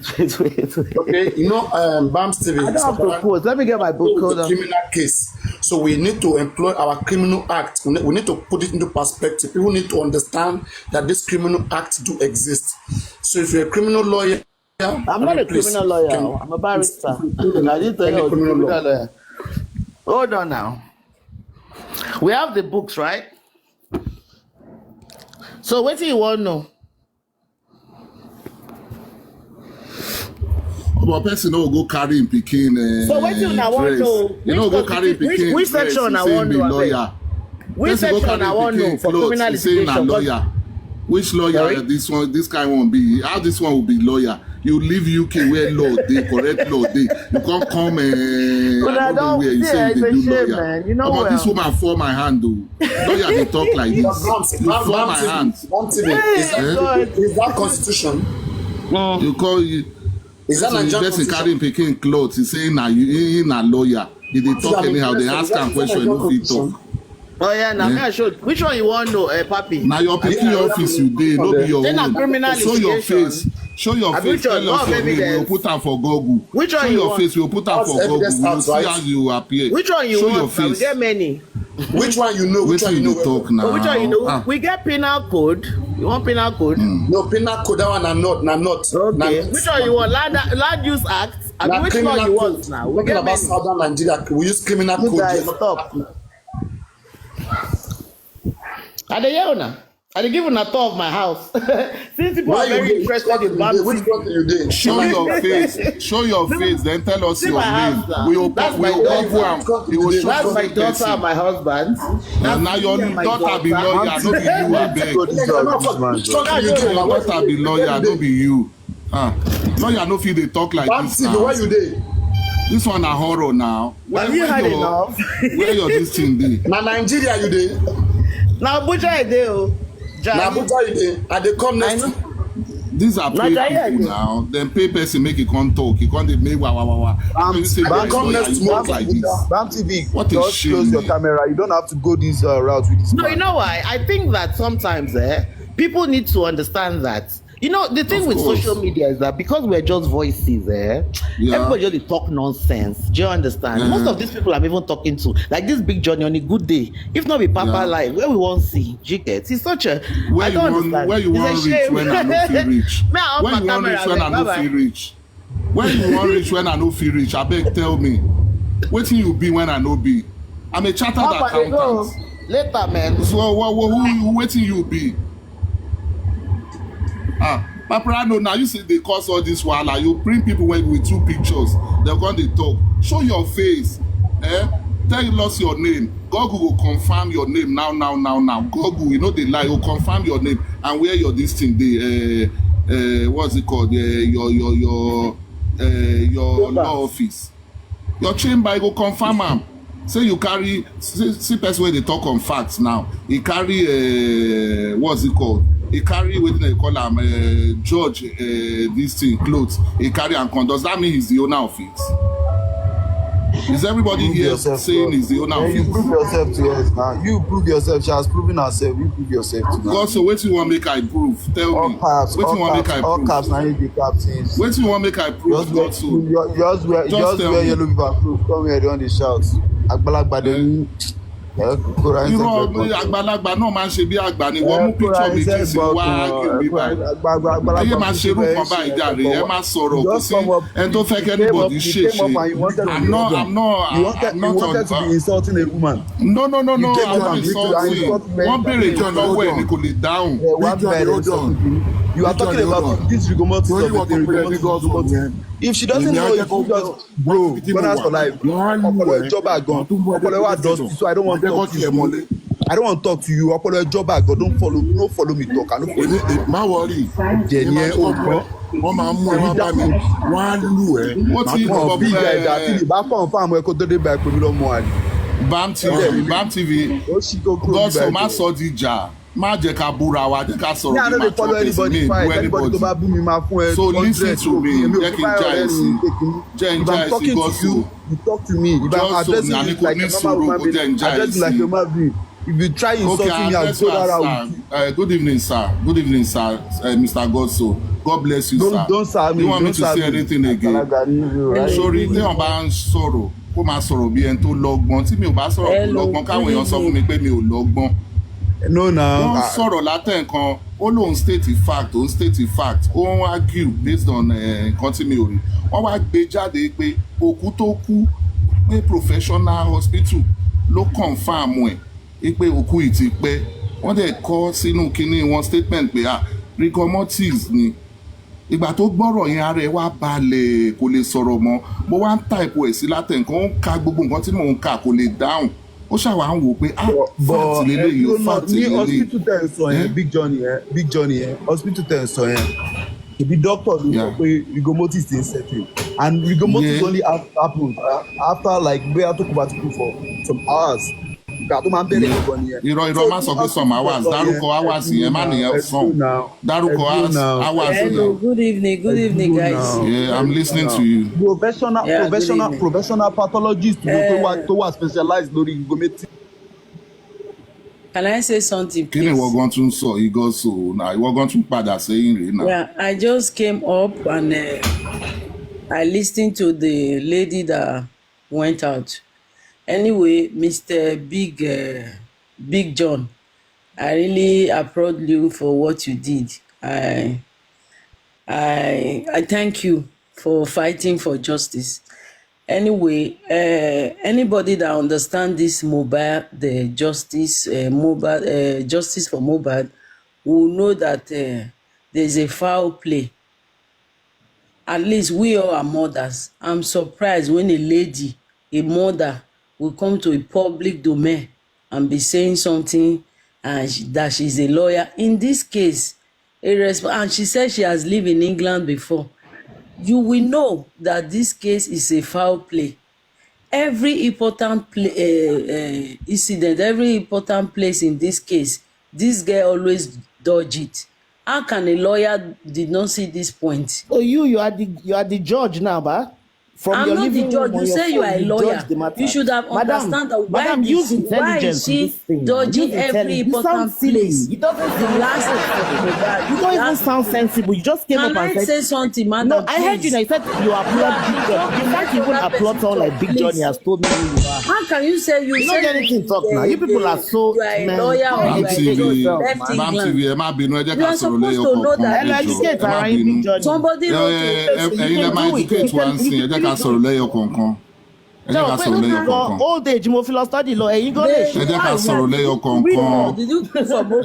TV. I don't have to quote. Let me get my book. Hold on. Criminal case So we need to employ our criminal act. We need to put it into perspective. People need to understand that this criminal act do exist. So if you're a criminal lawyer, I'm not a criminal lawyer. I'm a barrister. I didn't tell you I was a criminal lawyer. Hold on now. We have the books, right? So what do you want to know? But person no go carry him pikin. So what do you want to know? You know go carry pikin. Which section I want to know? Which section I want to know for criminal litigation? Lawyer. Which lawyer? Sorry? This kind won't be. How this one will be lawyer? You leave UK where law they correct law they. You can't come but I don't know where you say they do lawyer. Man. You know well. This woman for my hand though. Lawyer they talk like this. You for my hand. Is that constitution? You call you. Is that a person carrying picking clothes? He's saying now you ain't a lawyer. If they talk anyhow, they ask him question. No fit talk. Oh yeah, now me I showed. Which one you want to know, Papi? Now your picking office you did, no be your own. Show your face. Show your face. Tell us your name. We'll put them for Google. Which one you want? Show your face. We'll put them for Google. We'll see how you appear. Which one you want? Show your face. We get many. Which one you know? Which one you know? Talk now. Which one you know? We get penal code. You want penal code? No penal code. That one are not. Okay. Which one you want? Land Use Act. I mean, which one you want now? We get about Southern Nigeria. We use criminal code. Stop. Are they here now? Are they giving a tour of my house? Since people are very interested in Bam, which one you did? Show your face. Show your face. Then tell us your name. That's my daughter and my husband. Now your daughter be lawyer, no be you. I beg. Your daughter be lawyer, no be you. Lawyer no feel they talk like this now. Where you dey? This one a horror now. Have you had enough? Where your this thing dey? Na Nigeria you dey? Na Abuja I dey o. Na Abuja you dey? I dey come next. These are paid people now. Then pay person make it come talk. He can't make wow. Come next month like this. Bam TV. What a just shame. Close your camera. You don't have to go this route with this. No, you know why? I think that sometimes people need to understand that. You know, the thing with social media is that because we're just voices, everybody just talk nonsense. Do you understand? Most of these people I'm even talking to, like this Big Johnny on a good day, if not be Papa Live, where we won't see G-Ket. It's such a where I don't understand. Where you want reach when I no feel reach. When you want reach when I no feel reach. When you want reach when I no feel reach. I beg tell me. Waiting you be when I no be. I'm a chartered accountant. Later, man. So who waiting you be? Papariano, now you see they cause all this wahala. You bring people with two pictures, they're going to talk. Show your face. Tell you lost your name. Google will confirm your name now. Google, you know they lie. Will confirm your name and where your this thing what's it called? Your law office. Your chamber will confirm them. Say you carry see person where they talk on facts now. He carry what's it called? He carry what they call him judge this thing clothes. He carry and conduct. Does that mean he's the owner of it? Is everybody here saying he's the owner of it? You prove yourself to us now. You prove yourself. She has proven herself. You prove yourself to God, so what you want make I prove? Tell me. What you want make I prove? All caps now you be captains. What you want make I prove? God, so just wear yellow paper proof. Come here, don't shout. Agbalagba dem. Irọ́ àgbàlagbà náà máa ń ṣe bí àgbà ni wọ́n mú píkṣọ̀ méjì sí wá kiri báyìí. Ayé máa ṣe irú kan báyìí jàre, ẹ máa sọ̀rọ̀ kò sí ẹni tó fẹ́ kẹ́ anybody ṣe. I'm not wanted to be insulting a woman. No, I'm not insulting. Wọ́n béèrè kan lọ́wọ́ ẹ̀ ni kò lè dáhùn. You are talking about this rigomortis of the rigomortis. If she doesn't know, if she just bro, bonus for life. Ọpọlọ ìjọba àgàn, ọpọlọ wa dusty, so I don't want to talk to you. I don't want to talk to you. Ọpọlọ ìjọba àgàn, don't follow me talk. I don't follow you. Má worry. Jẹ̀ni ẹ̀ o gbọ́. Wọ́n máa mú ẹ wá bá mi, wọ́n á lù ẹ́. Wọ́n ti kọ́ bí ìgbà ẹ̀dá tí ìbá fọ́n fún àwọn ẹ̀kọ́ tó dé bá ẹ̀pẹ́ mi lọ́mọ àlè. Bam TV, gọ́sọ̀ má sọ di ìjà. Má jẹ́ ká búra wa, jẹ́ ká sọ̀rọ̀ bí máa tọ́ pèsè ní ìbú anybody. So listen to me, jẹ́ kí n já ẹ sí, jẹ́ n já ẹ sí gọ́sọ̀. You talk to me. If I'm addressing you like a normal human being, address me like a human being. If you try insulting me, I'll go around. Good evening, sir. Mr. Godso. God bless you, sir. Don't sir me. You want me to say anything again? Sorry, tí wọ́n bá ń sọ̀rọ̀, kó máa sọ̀rọ̀ bí ẹni tó lọ́gbọ́n tí mi ò bá sọ̀rọ̀ tó lọ́gbọ́n káwọn èèyàn sọ fún mi pé mi ò lọ́gbọ́n. No, now. Wọ́n sọ̀rọ̀ látẹ̀kan ó lóun state fact ó ń argue based on nǹkan tí mi ò rí. Wọ́n wá gbé jáde pé òkú tó kú pé professional hospital ló confam ẹ̀ pé òkú yìí ti pẹ́. Wọ́n dẹ̀ kọ sínú kinní wọn statement pé rigor mortis ni. Ìgbà tó gbọ́rọ̀ yẹn ara ẹ̀ wá balẹ̀ kò lè sọ̀rọ̀ mọ́. Mo wá ń type ẹ̀ sí látẹ̀kan ó ń ka gbogbo nǹkan tí mò ń kà kò lè dáhùn. Ó ṣàwà ń wò pé fact lélẹ́yìí fact lélẹ́yìí. Hospital tẹ̀ ń sọ yẹn Big Johnny yẹn hospital tẹ̀ ń sọ yẹn ìbí doctor ló sọ pé rigor mortis dey settle and rigor mortis only happen after like bóyá tó kó bá ti kú for some hours. Ìgbà tó máa ń bẹ̀rẹ̀ gbọ̀ngàn nìyẹn. Irọ́ má sọ pé some hours dárúkọ hours yẹn má nìyẹn sàn dárúkọ hours yẹn. Hello, good evening guys. Yeah, I'm listening to you. Professional pathologist tó wà specialized lórí rigor mortis. Can I say something, please? Kí ni ìwọ gan tún sọ igọ́ so na ìwọ gan tún padà sẹ́yìn rèé náà. Yeah, I just came up and I listened to the lady that went out. Anyway, Mr. Big John, I really applaud you for what you did. I thank you for fighting for justice. Anyway, anybody that understand this Mohbad, the justice, justice for Mohbad, will know that there's a foul play. At least we all are mothers. I'm surprised when a mother, will come to a public domain and be saying something and that she's a lawyer. In this case, and she said she has lived in England before. You will know that this case is a foul play. Every important incident, every important place in this case, this girl always dodge it. How can a lawyer did not see this point? Oh, you are the judge now, ba? I'm not the judge. You say you are a lawyer. You should have understand that why is she dodging every important place? You don't even sound sensible. You just came up and said. Can I say something, madam? No, I heard you. Now you said you applaud Big John. You can't even applaud someone like Big John. He has told me who you are. How can you say you? You don't get anything to talk now. You people are so. You are a lawyer or you are a left England. You are supposed to know that. Somebody ká sọ̀rọ̀ lẹ́yọ kọ̀ọ̀kan. Ẹ jẹ́ ká sọ̀rọ̀ lẹ́yọ kọ̀ọ̀kan. Old age mo fi lọ study lọ ẹ̀yin gan lè ṣe. Ẹ jẹ́ ká sọ̀rọ̀ lẹ́yọ kọ̀ọ̀kan. Ẹ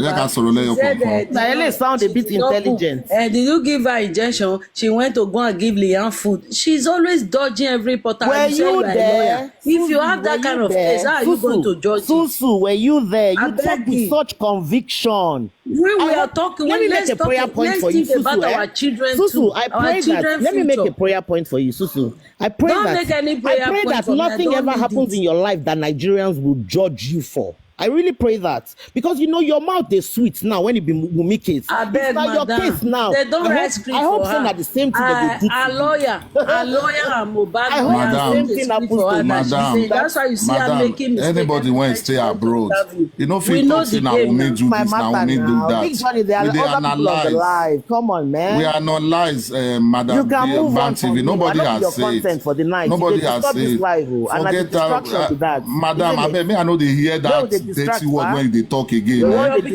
jẹ́ ká sọ̀rọ̀ lẹ́yọ kọ̀ọ̀kan. Naele sound a bit intelligent. Did you give her injection? She went to go and give Liam food. She's always dodging every portal. Were you there? If you have that kind of case, how are you going to judge? Susu, were you there? You talk with such conviction. When we are talking, let me make a prayer point for you, about our children. Susu, I pray that. Let me make a prayer point for you, Susu. I pray that nothing ever happens in your life that Nigerians will judge you for. I really pray that because you know your mouth is sweet now when it be Wumi case. I beg, it's your case now. They don't write I hope so that the same thing that they do. A lawyer and Mohbad. I hope the same thing happens to Madam. That's why you see her making mistakes. Anybody when stay abroad, you know, feel talking now Wumi do this now Wumi do that. Big Johnny, there are other people on the live. Come on, man. We are not lies, Madam. You can move on from TV. Nobody has said. For the night. Nobody has said. Forget that, Madam. I bet me I know they hear that dirty word when they talk again.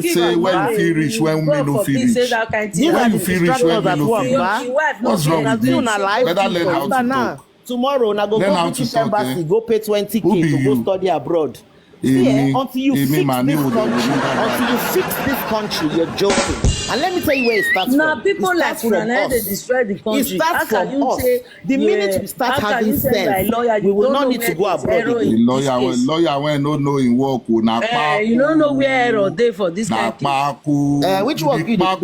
Say when you feel rich, when we no feel rich. When you feel rich, when we no feel rich. What's wrong with you? Better learn how to talk. Tomorrow, na go British embassy, go pay 20K to go study abroad. Until you fix this country, you're joking. And let me tell you where it starts from. Now people like Funana, they destroy the country. It starts from us. The minute we start having sense, we will not need to go abroad. The lawyer when no know in work, you don't know where error dey for this country. Which work you get?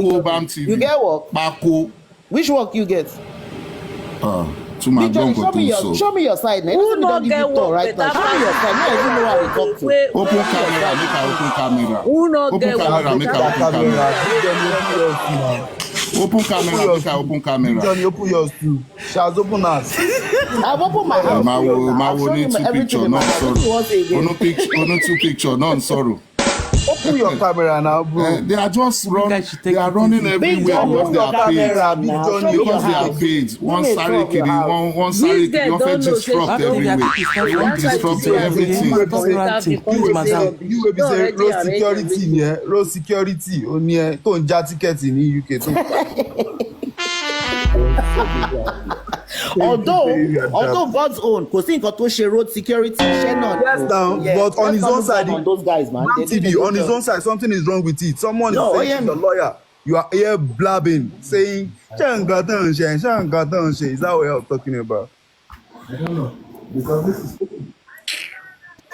You get work? Which work you get? To my show me your side now. Who not get work right now? Show me your side. Now you know how to talk to. Open camera, make I open camera. Who not get work? Make I open camera. Open camera, make I open camera. Johnny, open yours too. Shaz, open us. I've opened my house. My only two picture, not sorrow. Only two picture, not sorrow. Open your camera now, bro. They are just running. They are running everywhere because they are paid. Because they are paid. One sorry kiri, one sorry kiri. One first disrupt everywhere. They want to disrupt everything. You will be say road security, yeah. Road security. Only don't jar ticket in the UK too. although God's own, kò sí nǹkan tó ṣe road security iṣẹ́ náà. Yes, now, but on his own side, those guys, man, TV, on his own side, something is wrong with it. Someone is saying she's a lawyer. You are here blabbing, saying, is that what you're talking about? I don't know. Because this is...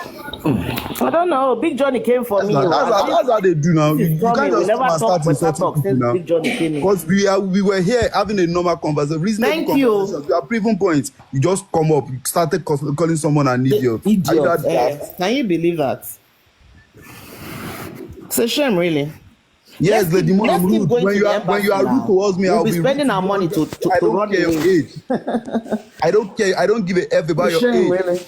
I don't know. Big Johnny came for me. That's how they do now. You can't just come and start insulting people now. Big Johnny came in. Because we were here having a normal conversation, reasonable conversation. You are proving points. You just come up, you started calling someone an idiot. Can you believe that? It's a shame, really. Yes, Lady Mo, I'm rude. When you are rude towards me, I'll be spending our money to run your age. I don't care. I don't give a F about your age. Really.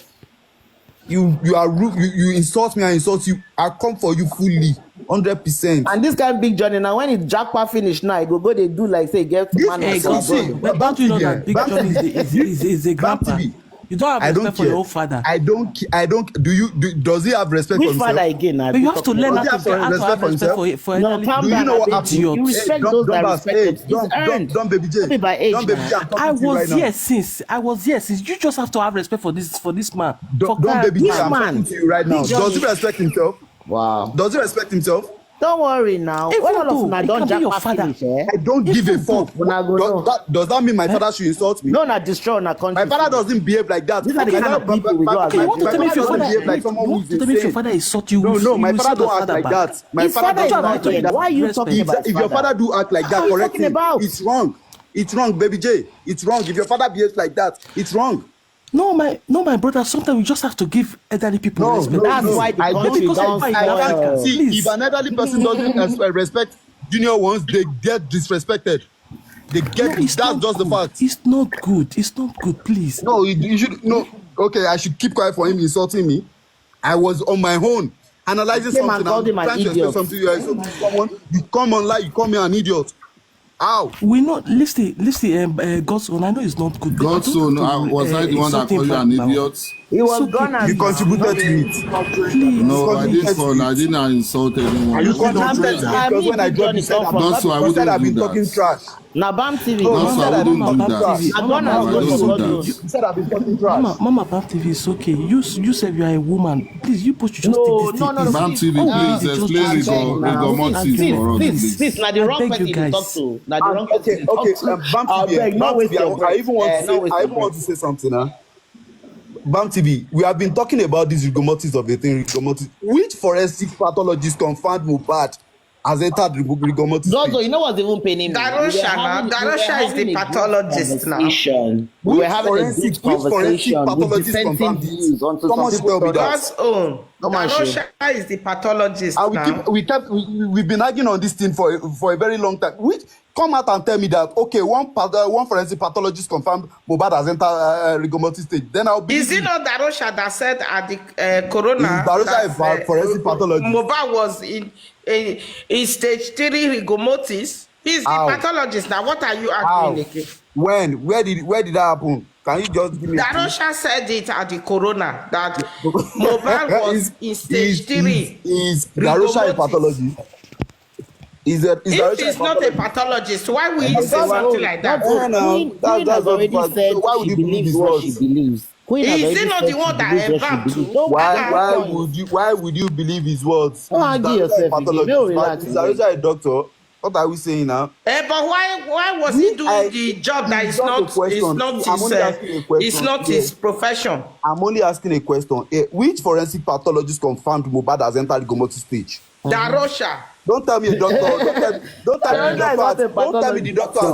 You are rude. You insult me, I insult you. I come for you fully, 100%. And this guy Big Johnny now, when his jackpot finish now, he go they do like say get man. But don't you know that Big Johnny is a grandpa? You don't have respect for your own father. I don't. Does he have respect for himself? Which father again? But you have to learn how to have respect for himself. For no, do you know what happened? You respect those that respect. Don't baby J. Don't baby J. I was here since. You just have to have respect for this man. Don't baby J. I'm talking to you right now. Does he respect himself? Wow. Does he respect himself? Don't worry now. When all of don't jack my finish, I don't give a fuck. Does that mean my father should insult me? No, not destroy na country. My father doesn't behave like that. These are the kind of people we do. Okay, you want to tell me if your father behave like someone who's insane? If your father insult you? No, my father don't act like that. My father doesn't act like that. Why are you talking about? If your father do act like that, correct him. It's wrong. It's wrong, baby J. It's wrong. If your father behaves like that, it's wrong. No, my brother. Sometimes we just have to give elderly people respect. That's why the country don't. See, if an elderly person doesn't respect junior ones, they get disrespected. They get. That's just the fact. It's not good. It's not good. Please. No, you should. No. Okay, I should keep quiet for him insulting me. I was on my own analyzing something. I'm trying to explain something to you. I said to someone, you come online, you call me an idiot. Ow. We not listen. God's own. I know it's not good. God's own. Was I the one that called you an idiot? He was gone. You contributed to it. Please. No, I didn't insult anyone. You contributed because when I dropped, you said I've been talking trash. Now BAM TV. No, so I wouldn't do that. You said I've been talking trash. Mama, BAM TV is okay. You said you are a woman. Please, you just take this. No. BAM TV, please explain rigor mortis for us. Please, now the wrong person to talk to. Now the wrong person. Okay. BAM TV. I even want to say something now. BAM TV, we have been talking about these rigor mortis of the thing. Which forensic pathologist confirmed Mohbad has entered rigor mortis? Zozo, you know what's even paining me? Darosha is the pathologist now. We were having a good conversation with dissenting views onto some people. God's own. Darosha is the pathologist now. We've been arguing on this thing for a very long time. Come out and tell me that, okay, one forensic pathologist confirmed Mohbad has entered rigor mortis stage. Then I'll be. Is it not Darosha that said at the corona? Darosha is forensic pathologist. Mohbad was in stage 3 rigor mortis. He's the pathologist. Now, what are you arguing? When? Where did that happen? Can you just give me? Darosha said it at the corona that Mohbad was in stage 3. Is Darosha a pathologist? If he's not a pathologist, why would he say something like that? Queen has already said she believes what she believes. Is he not the one that embarked? Why would you believe his words? Don't argue yourself. Darosha a doctor. What are we saying now? But why was he doing the job that is not his profession? I'm only asking a question. Which forensic pathologist confirmed Mohbad has entered rigor mortis stage? Darosha. Don't tell me a doctor. Don't tell me the doctor.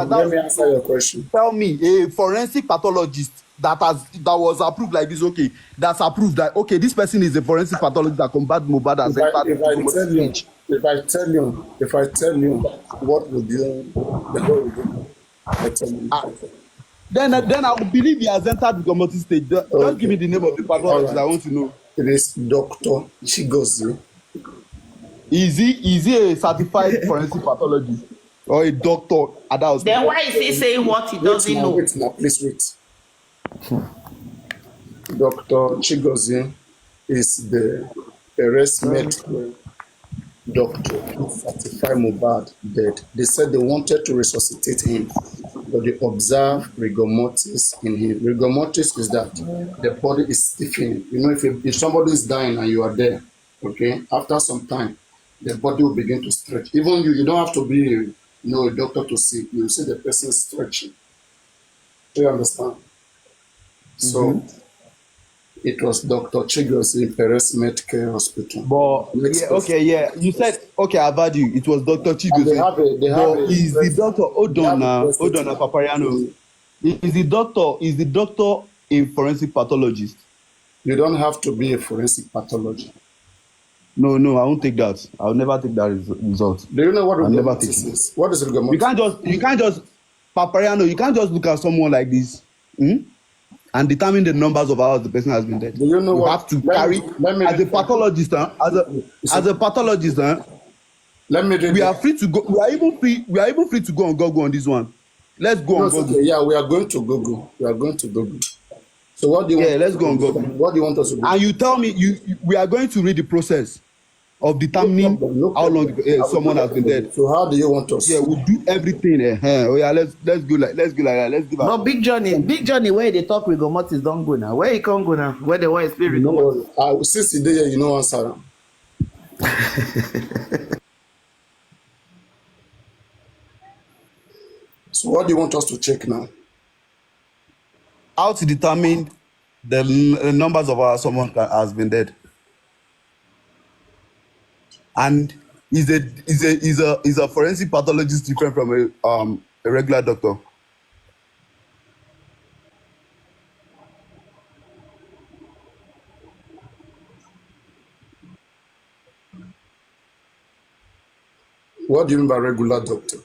Let me answer your question. Tell me a forensic pathologist that was approved like this. Okay, that's approved that okay, this person is a forensic pathologist that combat Mohbad as entered. If I tell you, what would you do? Then I will believe he has entered rigor mortis stage. Just give me the name of the pathologist. I want to know. It is Dr. Chigozie. Is he a certified forensic pathologist or a doctor at that hospital? Then why is he saying what he doesn't know? Wait now, please wait. Dr. Chigozie is the arrest medical doctor who certified Mohbad dead. They said they wanted to resuscitate him, but they observed rigor mortis in him. Rigor mortis is that the body is stiffening. You know, if somebody is dying and you are there, okay, after some time, the body will begin to stretch. Even you don't have to be a doctor to see. You see the person stretching. Do you understand? So it was Dr. Chigos in Perez Medcare Hospital. But you said I've heard you. It was Dr. Chigos. Is the doctor? Hold on now, Papariano. Is the doctor a forensic pathologist? You don't have to be a forensic pathologist. No, I won't take that. I'll never take that result. Do you know what rigor mortis is? What is rigor mortis? You can't just Papariano. You can't just look at someone like this and determine the numbers of hours the person has been dead. Do you know you have to carry as a pathologist, as a pathologist, Let me we are free to go. We are even free to go on Google on this one. Let's go on Google. Yeah, we are going to Google. So what do you want? Let's go on Google. What do you want us to do? And you tell me, we are going to read the process of determining how long someone has been dead. So how do you want us? Yeah, we'll do everything. Oh yeah, let's go like that. Let's give. No, Big Johnny, where they talk rigor mortis don't go now. Where he can't go now? Where the white spirit? No, since the day you know answer. So what do you want us to check now? How to determine the numbers of hours someone has been dead. And is a forensic pathologist different from a regular doctor? What do you mean by regular doctor?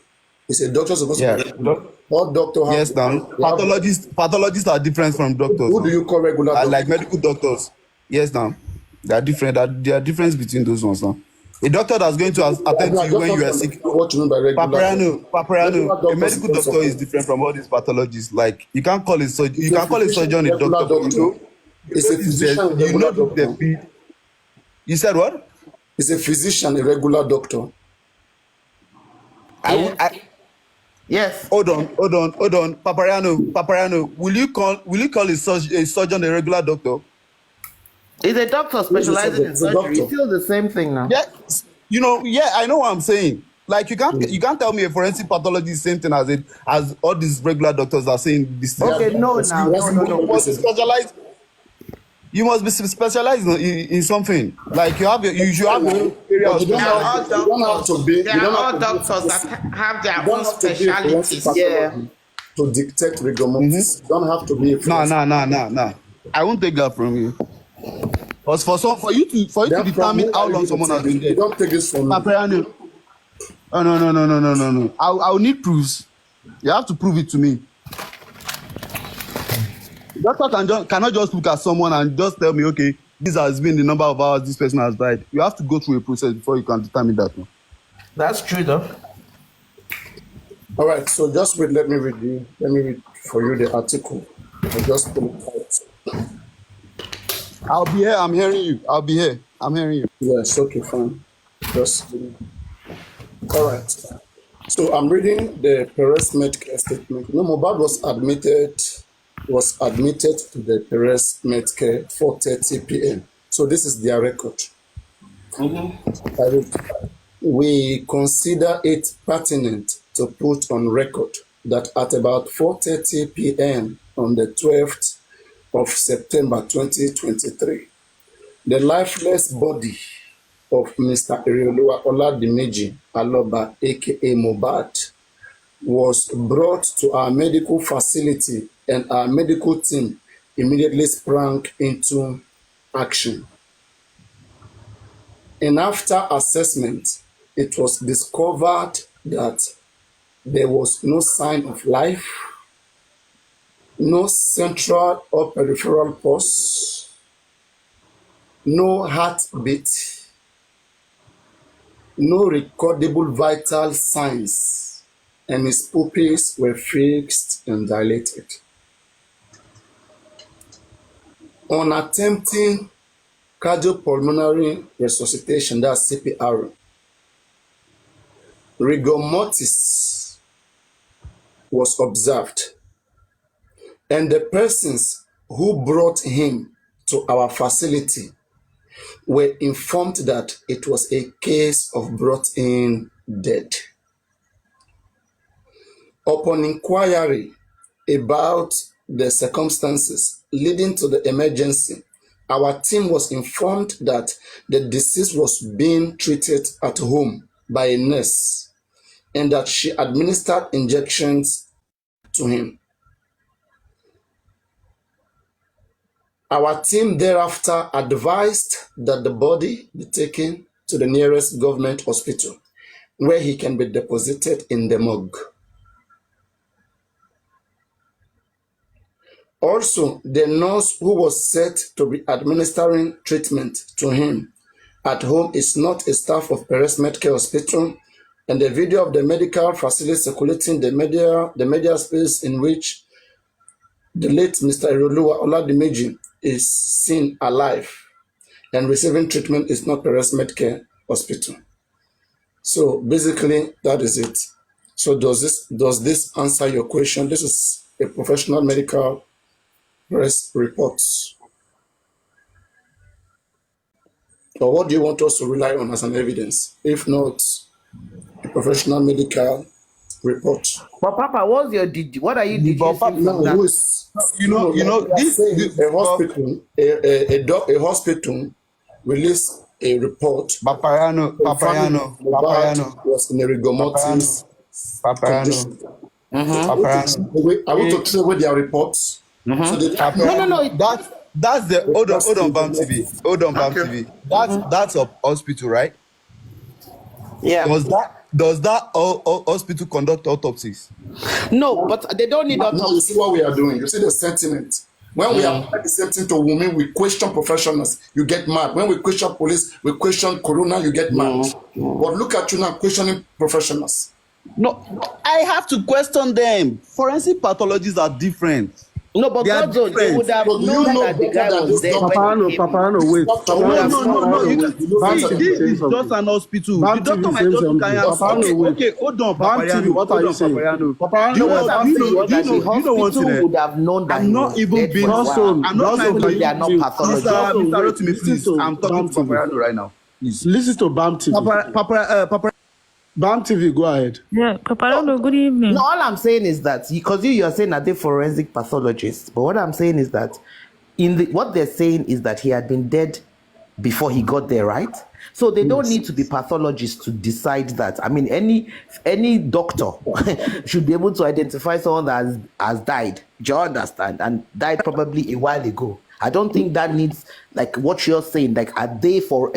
Is a doctor supposed to be what doctor has? Yes, now pathologists are different from doctors. Who do you call regular doctor? Like medical doctors. Yes, now they are different. There are difference between those ones now. A doctor that's going to attend to you when you are sick. What you mean by regular? Papariano. A medical doctor is different from all these pathologists. Like you can't call it surgeon. You can call a surgeon a doctor. You know, it's a physician. You know the field. You said what? Is a physician a regular doctor? Yes. Hold on. Papariano. Will you call a surgeon a regular doctor? Is a doctor specializing in surgery? It's still the same thing now. Yeah, I know what I'm saying. Like you can't tell me a forensic pathologist is the same thing as all these regular doctors are saying this thing. Okay, no. You must be specialized in something. Like you should have your area of specialty. You don't have to be. There are all doctors that have their own specialties. Yeah. To detect rigor mortis. You don't have to be. No. I won't take that from you. Because for you to determine how long someone has been dead. Don't take this from me. Papariano. Oh, no. I'll need proofs. You have to prove it to me. Doctor cannot just look at someone and just tell me, okay, this has been the number of hours this person has died. You have to go through a process before you can determine that. That's true, though. All right, so just wait. Let me read for you the article. I just pull it out. I'll be here. I'm hearing you. I'll be here. I'm hearing you. Yes. Okay. Fine. Just. All right. So I'm reading the Perez Medcare statement. Mohbad was admitted to the Perez Medcare 4:30 p.m. So this is their record. We consider it pertinent to put on record that at about 4:30 p.m. on the 12th of September 2023, the lifeless body of Mr. Oluwatosin Aloba, aka Mohbad, was brought to our medical facility, and our medical team immediately sprang into action. And after assessment, it was discovered that there was no sign of life, no central or peripheral pulse, no heartbeat, no recordable vital signs, and his pupils were fixed and dilated. On attempting cardiopulmonary resuscitation, that's CPR, rigor mortis was observed, and the persons who brought him to our facility were informed that it was a case of brought-in dead. Upon inquiry about the circumstances leading to the emergency, our team was informed that the deceased was being treated at home by a nurse and that she administered injections to him. Our team thereafter advised that the body be taken to the nearest government hospital where he can be deposited in the morgue. Also, the nurse who was said to be administering treatment to him at home is not a staff of Perez Medical Hospital, and the video of the medical facility circulating the media space in which the late Mr. Oluwatosin is seen alive and receiving treatment is not Perez Medical Hospital. So basically, that is it. So does this answer your question? This is a professional medical press reports. Or what do you want us to rely on as an evidence? If not, a professional medical report. But Papa, what are you deducing from that? A hospital released a report. Papariano was in a rigor mortis condition. I want to throw away their reports. So no. That's the hold on, Bam TV. Hold on, Bam TV. That's a hospital, right? Yeah. Does that hospital conduct autopsies? No, but they don't need autopsies. You see what we are doing. You see the sentiment. When we apply the same thing to Wumi, we question professionals. You get mad. When we question police, we question Corona. You get mad. But look at you now questioning professionals. No, I have to question them. Forensic pathologies are different. No, but God knows they would have known that the guy was dead. Papariano, wait. No. This is just an hospital. The doctor might just carry out. Okay, hold on, Papariano. What are you saying? You know what would have known that. I'm not even being. I'm not trying to. They are not pathologists. Mr. Rotimi, please. I'm talking to Papariano right now. Please listen to Bam TV. Bam TV, go ahead. Yeah, Papariano, good evening. No, all I'm saying is that because you are saying that they're forensic pathologists, but what I'm saying is that what they're saying is that he had been dead before he got there, right? So they don't need to be pathologists to decide that. I mean, any doctor should be able to identify someone that has died. Do you understand? And died probably a while ago. I don't think that needs, like what you're saying, like are they for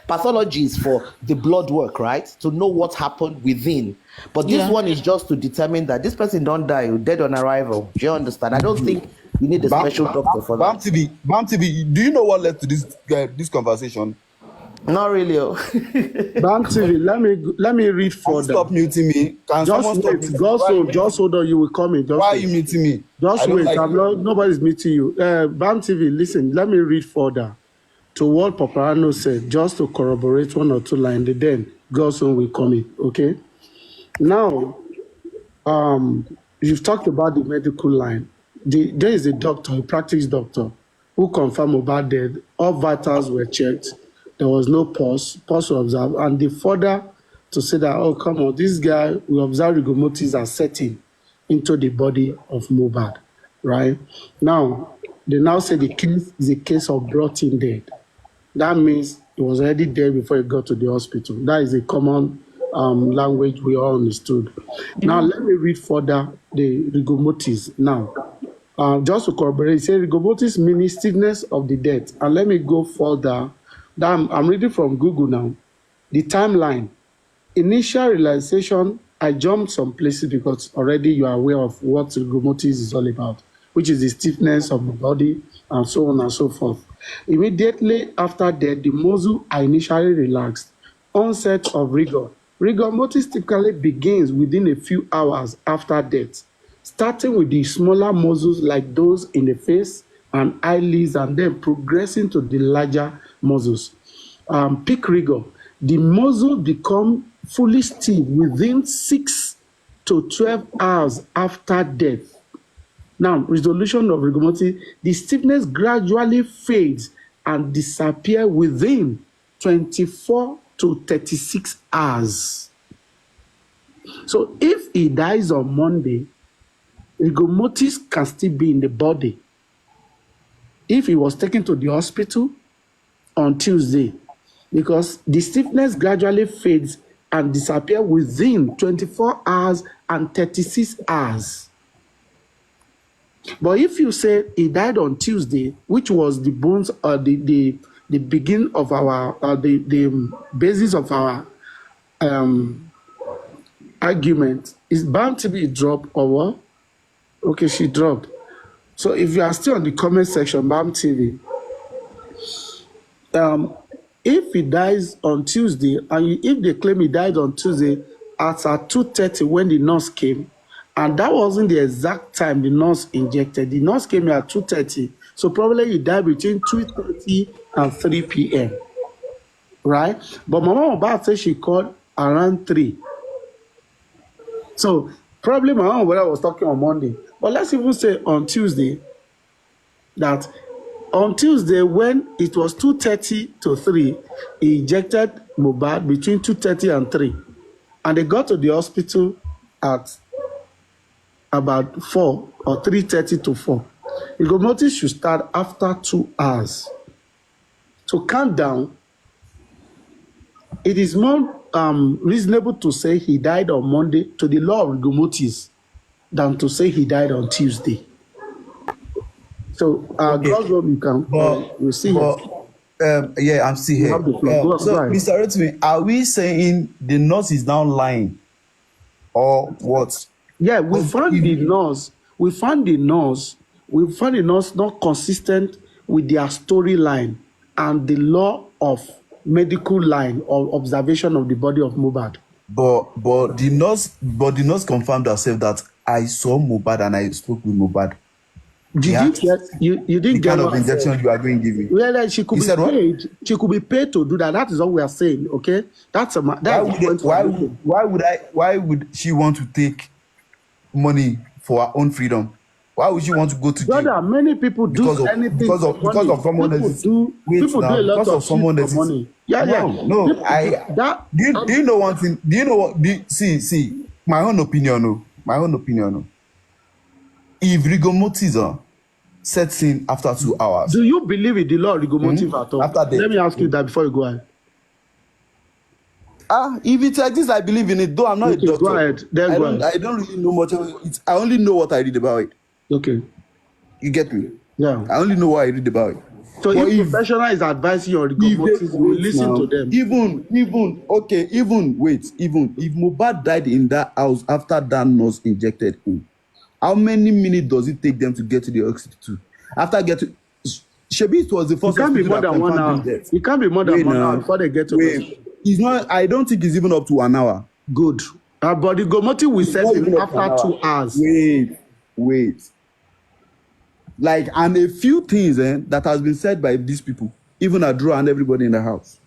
pathology is for the blood work, right? To know what happened within. But this one is just to determine that this person don't die, dead on arrival. Do you understand? I don't think you need a special doctor for that. Bam TV, do you know what led to this conversation? Not really. Bam TV, let me read further. Stop muting me. Just wait. Just hold on. You will come in. Why are you muting me? Just wait. Nobody's meeting you. Bam TV, listen. Let me read further to what Papariano said, just to corroborate one or two lines. Then Godson will come in. Okay. Now, you've talked about the medical line. There is a doctor, a practice doctor, who confirmed Mohbad dead. All vitals were checked. There was no pulse was observed, and they further to say that, oh, come on, this guy, we observe rigor mortis are setting into the body of Mohbad, right? Now, they now say the case is a case of brought-in dead. That means he was already dead before he got to the hospital. That is a common language we all understood. Now, let me read further the rigor mortis now. Just to corroborate, it says rigor mortis means stiffness of the death. And let me go further. I'm reading from Google now. The timeline. Initial realization, I jumped some places because already you are aware of what rigor mortis is all about, which is the stiffness of the body and so on and so forth. Immediately after that, the muscle are initially relaxed. onset of rigor. Rigor mortis typically begins within a few hours after death, starting with the smaller muscles like those in the face and eyelids, and then progressing to the larger muscles. Peak rigor. The muscles become fully stiff within 6 to 12 hours after death. Now, resolution of rigor mortis, the stiffness gradually fades and disappears within 24 to 36 hours. So if he dies on Monday, rigor mortis can still be in the body. If he was taken to the hospital on Tuesday, because the stiffness gradually fades and disappears within 24 hours and 36 hours. But if you say he died on Tuesday, which was the bones or the beginning of our the basis of our argument, is bound to be dropped or what? Okay, she dropped. So if you are still on the comment section, BAM TV, if he dies on Tuesday, and if they claim he died on Tuesday at 2:30 when the nurse came, and that wasn't the exact time the nurse injected. The nurse came here at 2:30, so probably he died between 2:30 and 3 p.m. Right? But Mama Mohbad said she called around 3. So probably Mama Mohbad was talking on Monday. But let's even say on Tuesday, that on Tuesday when it was 2:30 to 3, he injected Mohbad between 2:30 and 3. And they got to the hospital at about 4 or 3:30 to 4. Rigor mortis should start after 2 hours. So calm down. It is more reasonable to say he died on Monday to the law of rigor mortis than to say he died on Tuesday. So God's will become. We'll see. Yeah, I'm still here. So, Mr. Rotimi, are we saying the nurse is now lying, or what? Yeah, we found the nurse. We found the nurse not consistent with their storyline and the law of medical line or observation of the body of Mohbad. But the nurse confirmed herself that I saw Mohbad and I spoke with Mohbad. You didn't get the kind of injection you are going to give me. Well, she could be paid. What? She could be paid to do that. That is all we are saying. Okay, why would she want to take money for her own freedom? Why would she want to go to jail? Brother, many people do anything because of someone else. People do a lot of someone else's money. Yeah. Do you know one thing? Do you know what? See. My own opinion. If rigor mortis sets in after 2 hours, do you believe in the law of rigor mortis at all? Let me ask you that before you go ahead. If it's like this, I believe in it. Though I'm not a doctor. Go ahead. I don't really know much about it. I only know what I read about it. Okay. You get me? Yeah. I only know what I read about it. So if professional is advising you on rigor mortis, you will listen to them. Even if Mohbad died in that house after that nurse injected him, how many minutes does it take them to get to the hospital? After getting, Shebi, it was the first. It can't be more than 1 hour. It can't be more than 1 hour before they get to the hospital. It's not. I don't think it's even up to 1 hour. Good. But the rigor mortis will set in after 2 hours. Wait. Like, and a few things that has been said by these people, even Adro and everybody in the house.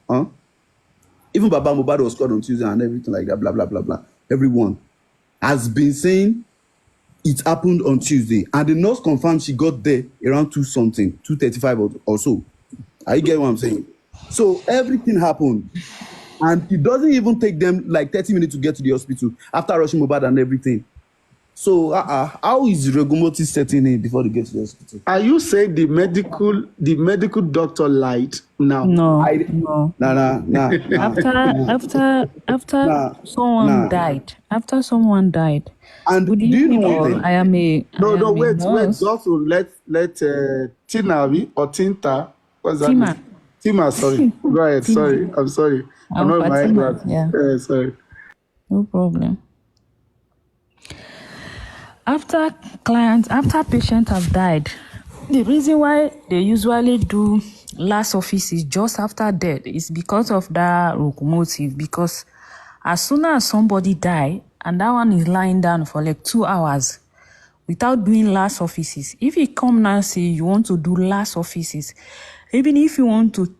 Even Baba Mohbad was called on Tuesday and everything like that, blah, blah, blah, blah. Everyone has been saying it happened on Tuesday. And the nurse confirmed she got there around 2:35 or so. Are you getting what I'm saying? So everything happened. And it doesn't even take them like 30 minutes to get to the hospital after rushing Mohbad and everything. So how is rigor mortis setting in before they get to the hospital? Are you saying the medical doctor lied now? No. After someone died. After someone died. And do you know what? I am a wait. Also let Tina or Tinta. What's that? Tima, sorry. Go ahead. Sorry. I'm sorry. I'm not my bad. Yeah. Sorry. No problem. After patients have died, the reason why they usually do last offices just after death is because of that locomotive. Because as soon as somebody die and that one is lying down for like 2 hours without doing last offices, if you come now and say you want to do last offices, even if you want to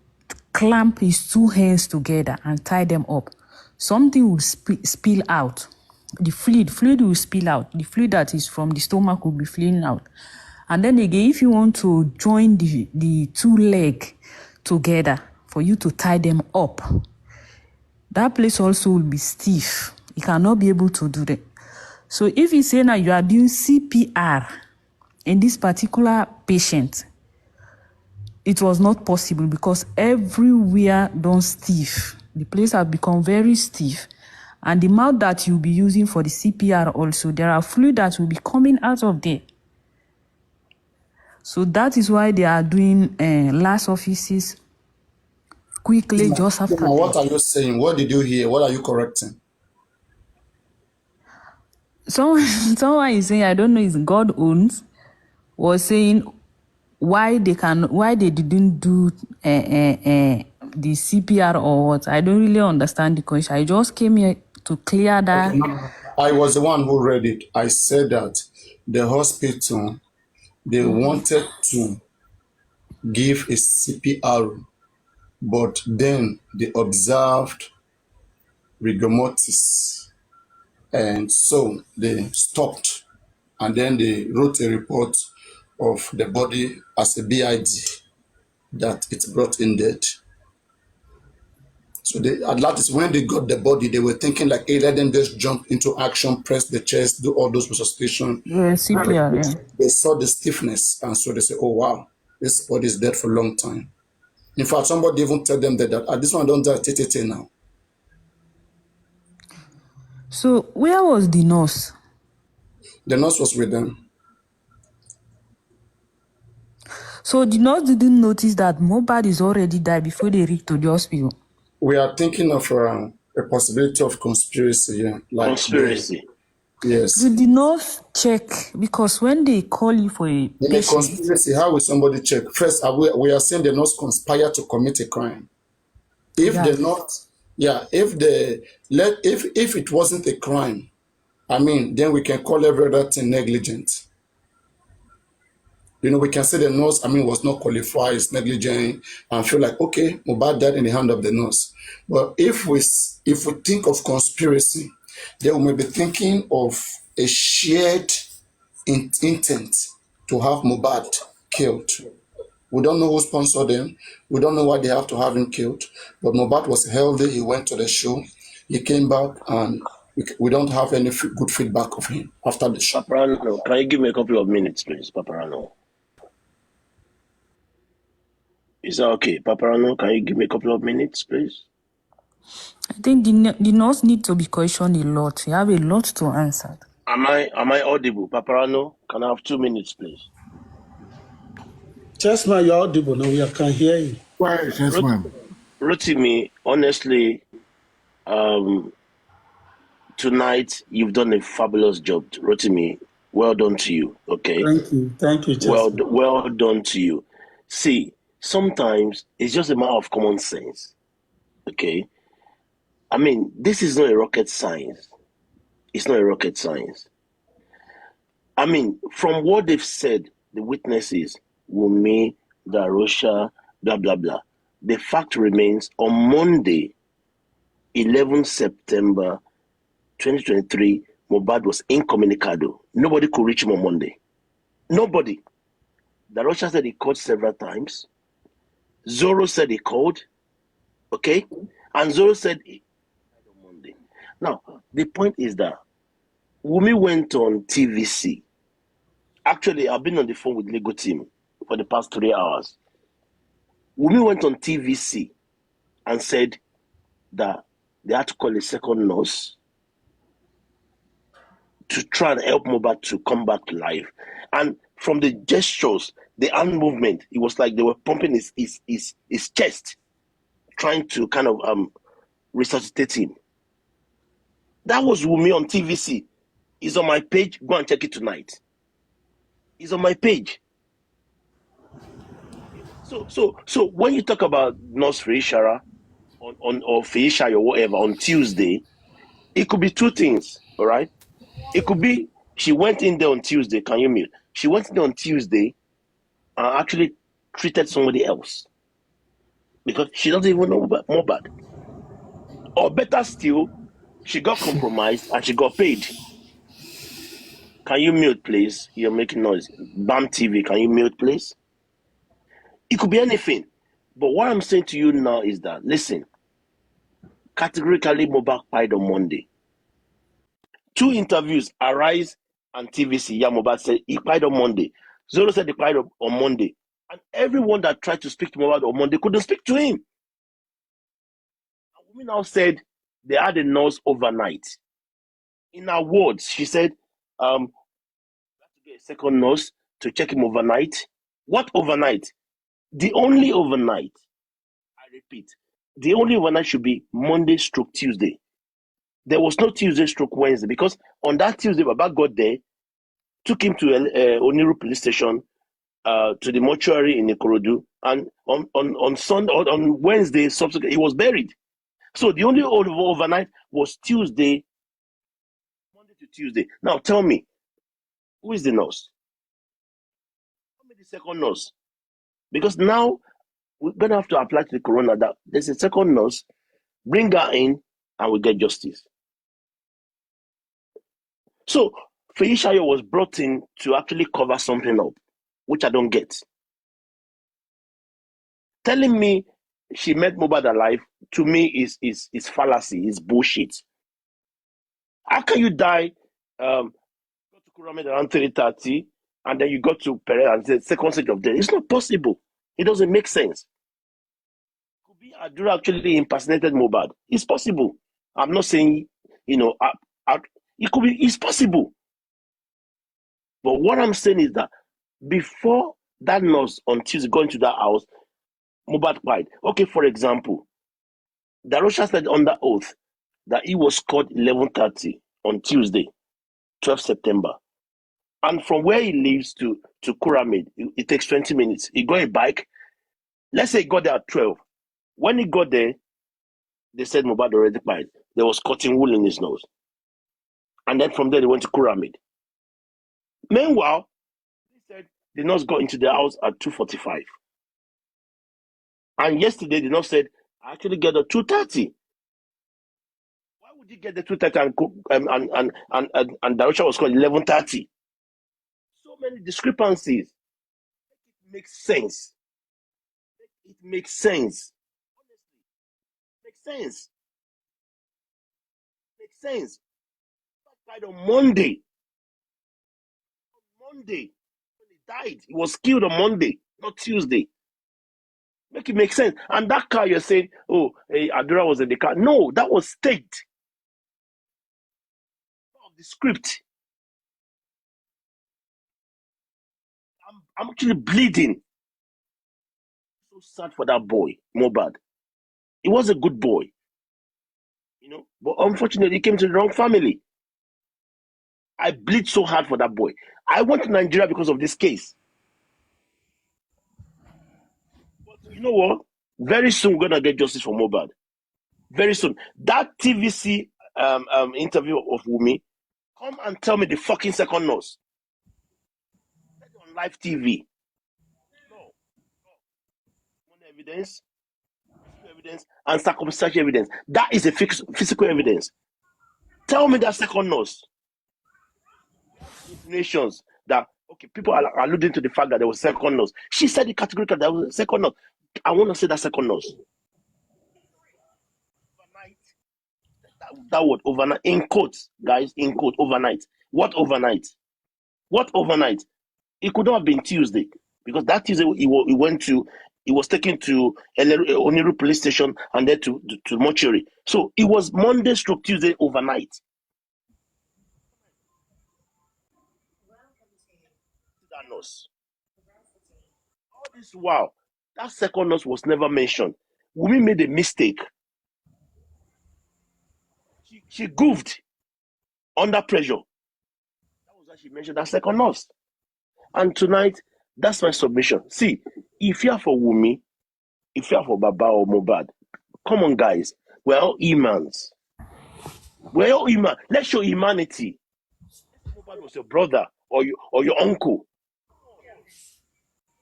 clamp his 2 hands together and tie them up, something will spill out. The fluid will spill out. The fluid that is from the stomach will be flowing out. And then again, if you want to join the 2 legs together for you to tie them up, that place also will be stiff. You cannot be able to do that. So if you say now you are doing CPR in this particular patient, it was not possible because everywhere done stiff. The place has become very stiff. And the mouth that you'll be using for the CPR also, there are fluid that will be coming out of there. So that is why they are doing last offices quickly just after. What are you saying? What did you hear? What are you correcting? Someone is saying, I don't know, is God owns, was saying why they didn't do the CPR or what. I don't really understand the question. I just came here to clear that. Okay, no. I was the one who read it. I said that the hospital, they wanted to give a CPR, but then they observed rigor mortis, and so they stopped, and then they wrote a report of the body as a BID, that it's brought in dead. So at last, when they got the body, they were thinking like, hey, let them just jump into action, press the chest, do all those resuscitation. CPR, yeah. They saw the stiffness, and so they said, oh, wow, this body is dead for a long time. In fact, somebody even tell them that this one don't die now. So where was the nurse? The nurse was with them. So the nurse didn't notice that Mohbad is already died before they reached to the hospital? We are thinking of a possibility of conspiracy. Yeah, conspiracy. Yes. Did the nurse check? Because when they call you for a patient, conspiracy, how will somebody check? First, we are saying the nurse conspired to commit a crime. If the nurse, if it wasn't a crime, I mean, then we can call every other thing negligent. We can say the nurse, was not qualified, is negligent, and feel like, okay, Mohbad died in the hand of the nurse. But if we think of conspiracy, then we may be thinking of a shared intent to have Mohbad killed. We don't know who sponsored them. We don't know why they have to have him killed. But Mohbad was healthy. He went to the show. He came back, and we don't have any good feedback of him after the show. Papariano, can you give me a couple of minutes, please, Papariano? Is that okay? Papariano, can you give me a couple of minutes, please? I think the nurse need to be questioned a lot. You have a lot to answer. Am I audible? Papariano, can I have 2 minutes, please? Just now, you're audible. No, we can hear you. Yes, ma'am. Rotimi, honestly, tonight you've done a fabulous job, Rotimi. Well done to you. Okay. Thank you. Well done to you. See, sometimes it's just a matter of common sense. Okay. This is not a rocket science. It's not a rocket science. From what they've said, the witnesses, Wumi, Darosha, blah, blah, blah. The fact remains, on Monday, 11 September 2023, Mohbad was incommunicado. Nobody could reach him on Monday. Nobody. Darosha said he called several times. Zoro said he called. Okay? And Zoro said he died on Monday. Now, the point is that Wumi went on TVC. Actually, I've been on the phone with Lego team for the past 3 hours. Wumi went on TVC and said that they had to call a second nurse to try and help Mohbad to come back to life. And from the gestures, the hand movement, it was like they were pumping his chest, trying to kind of resuscitate him. That was Wumi on TVC. It's on my page. Go and check it tonight. It's on my page. So when you talk about Nurse Feishara or Feisha or whatever on Tuesday, it could be two things, all right? It could be she went in there on Tuesday. Can you mute? She went in there on Tuesday and actually treated somebody else because she doesn't even know Mohbad. Or better still, she got compromised and she got paid. Can you mute, please? You're making noise. BAM TV, can you mute, please? It could be anything. But what I'm saying to you now is that, listen, categorically, Mohbad died on Monday. 2 interviews, Arise and TVC, Mohbad said he died on Monday. Zoro said he died on Monday. And everyone that tried to speak to Mohbad on Monday couldn't speak to him. And Wumi now said they had a nurse overnight. In her words, she said, we have to get a second nurse to check him overnight. What overnight? The only overnight, I repeat, the only overnight should be Monday stroke Tuesday. There was no Tuesday stroke Wednesday because on that Tuesday, Baba got there, took him to Oniru police station, to the mortuary in Ikorodu, and on Sunday, on Wednesday, subsequently, he was buried. So the only overnight was Tuesday, Monday to Tuesday. Now tell me, who is the nurse? Tell me the second nurse. Because now we're going to have to apply to the corona that there's a second nurse, bring her in, and we get justice. So Feisha was brought in to actually cover something up, which I don't get. Telling me she met Mohbad alive, to me, is fallacy, is bullshit. How can you die, go to Kuramed around 3:30, and then you go to Pereira and say second stage of death? It's not possible. It doesn't make sense. Could be Adura actually impersonated Mohbad. It's possible. I'm not saying, it could be, it's possible. But what I'm saying is that before that nurse on Tuesday going to that house, Mohbad died. Okay, for example, Darosha said under oath that he was caught 11:30 on Tuesday, 12 September. And from where he lives to Kuramed, it takes 20 minutes. He got a bike. Let's say he got there at 12. When he got there, they said Mohbad already died. There was cotton wool in his nose. And then from there, they went to Kuramed. Meanwhile, they said the nurse got into the house at 2:45. And yesterday, the nurse said, I actually get at 2:30. Why would you get the 2:30 and Darusha was called 11:30? So many discrepancies. It makes sense. It makes sense. Honestly, it makes sense. It makes sense. He died on Monday. On Monday. When he died, he was killed on Monday, not Tuesday. Make it make sense. And that car, you're saying, oh, hey, Adura was in the car. No, that was staked. Of the script. I'm actually bleeding. So sad for that boy, Mohbad. He was a good boy, but unfortunately, he came to the wrong family. I bleed so hard for that boy. I went to Nigeria because of this case. But you know what? Very soon, we're going to get justice for Mohbad. Very soon. That TVC interview of Wumi, come and tell me the fucking second nurse. On live TV. No. Evidence, and circumstantial evidence. That is a physical evidence. Tell me that second nurse. Nations that, okay, people are alluding to the fact that there was second nurse. She said the categorical there was a second nurse. I want to say that second nurse. Overnight. That word overnight, in quotes, guys, in quote, overnight. What overnight? What overnight? It could not have been Tuesday, because that Tuesday he was taken to Oniru police station and then to mortuary. So it was Monday stroke Tuesday overnight. That nurse. All this while, that second nurse was never mentioned. Wumi made a mistake. She goofed under pressure. That was why she mentioned that second nurse. And tonight, That's my submission. See, if you are for Wumi, if you are for Baba or Mohbad, come on, guys. We're all humans. We're all human. Let's show humanity. Mohbad was your brother or your uncle.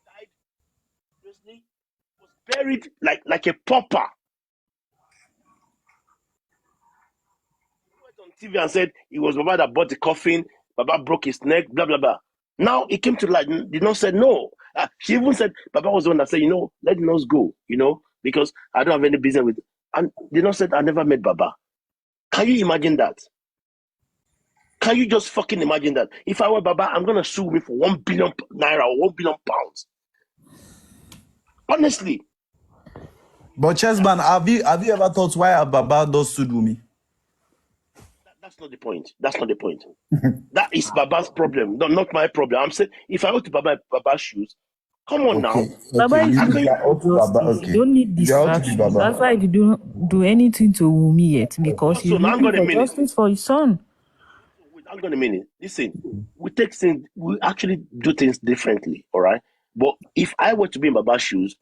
Died, seriously, was buried like a pauper. He went on TV and said it was Baba that bought the coffin. Baba broke his neck. Blah blah blah. Now it came to light. Did not say no. She even said Baba was the one that said, let us go. Because I don't have any business with. And did not said I never met Baba. Can you imagine that? Can you just fucking imagine that? If I were Baba, I'm gonna sue me for 1 billion naira or 1 billion pounds. Honestly. But Chessman, have you ever thought why Baba does sued Wumi? That's not the point. That's not the point. That is Baba's problem, not my problem. I'm saying if I were to Baba's shoes, come on now. Baba is you don't need distraction. That's why you don't do anything to Wumi yet, because he's looking for justice for his son. Wait, hang on a minute. Listen, we actually do things differently, all right? But if I were to be in Baba's shoes,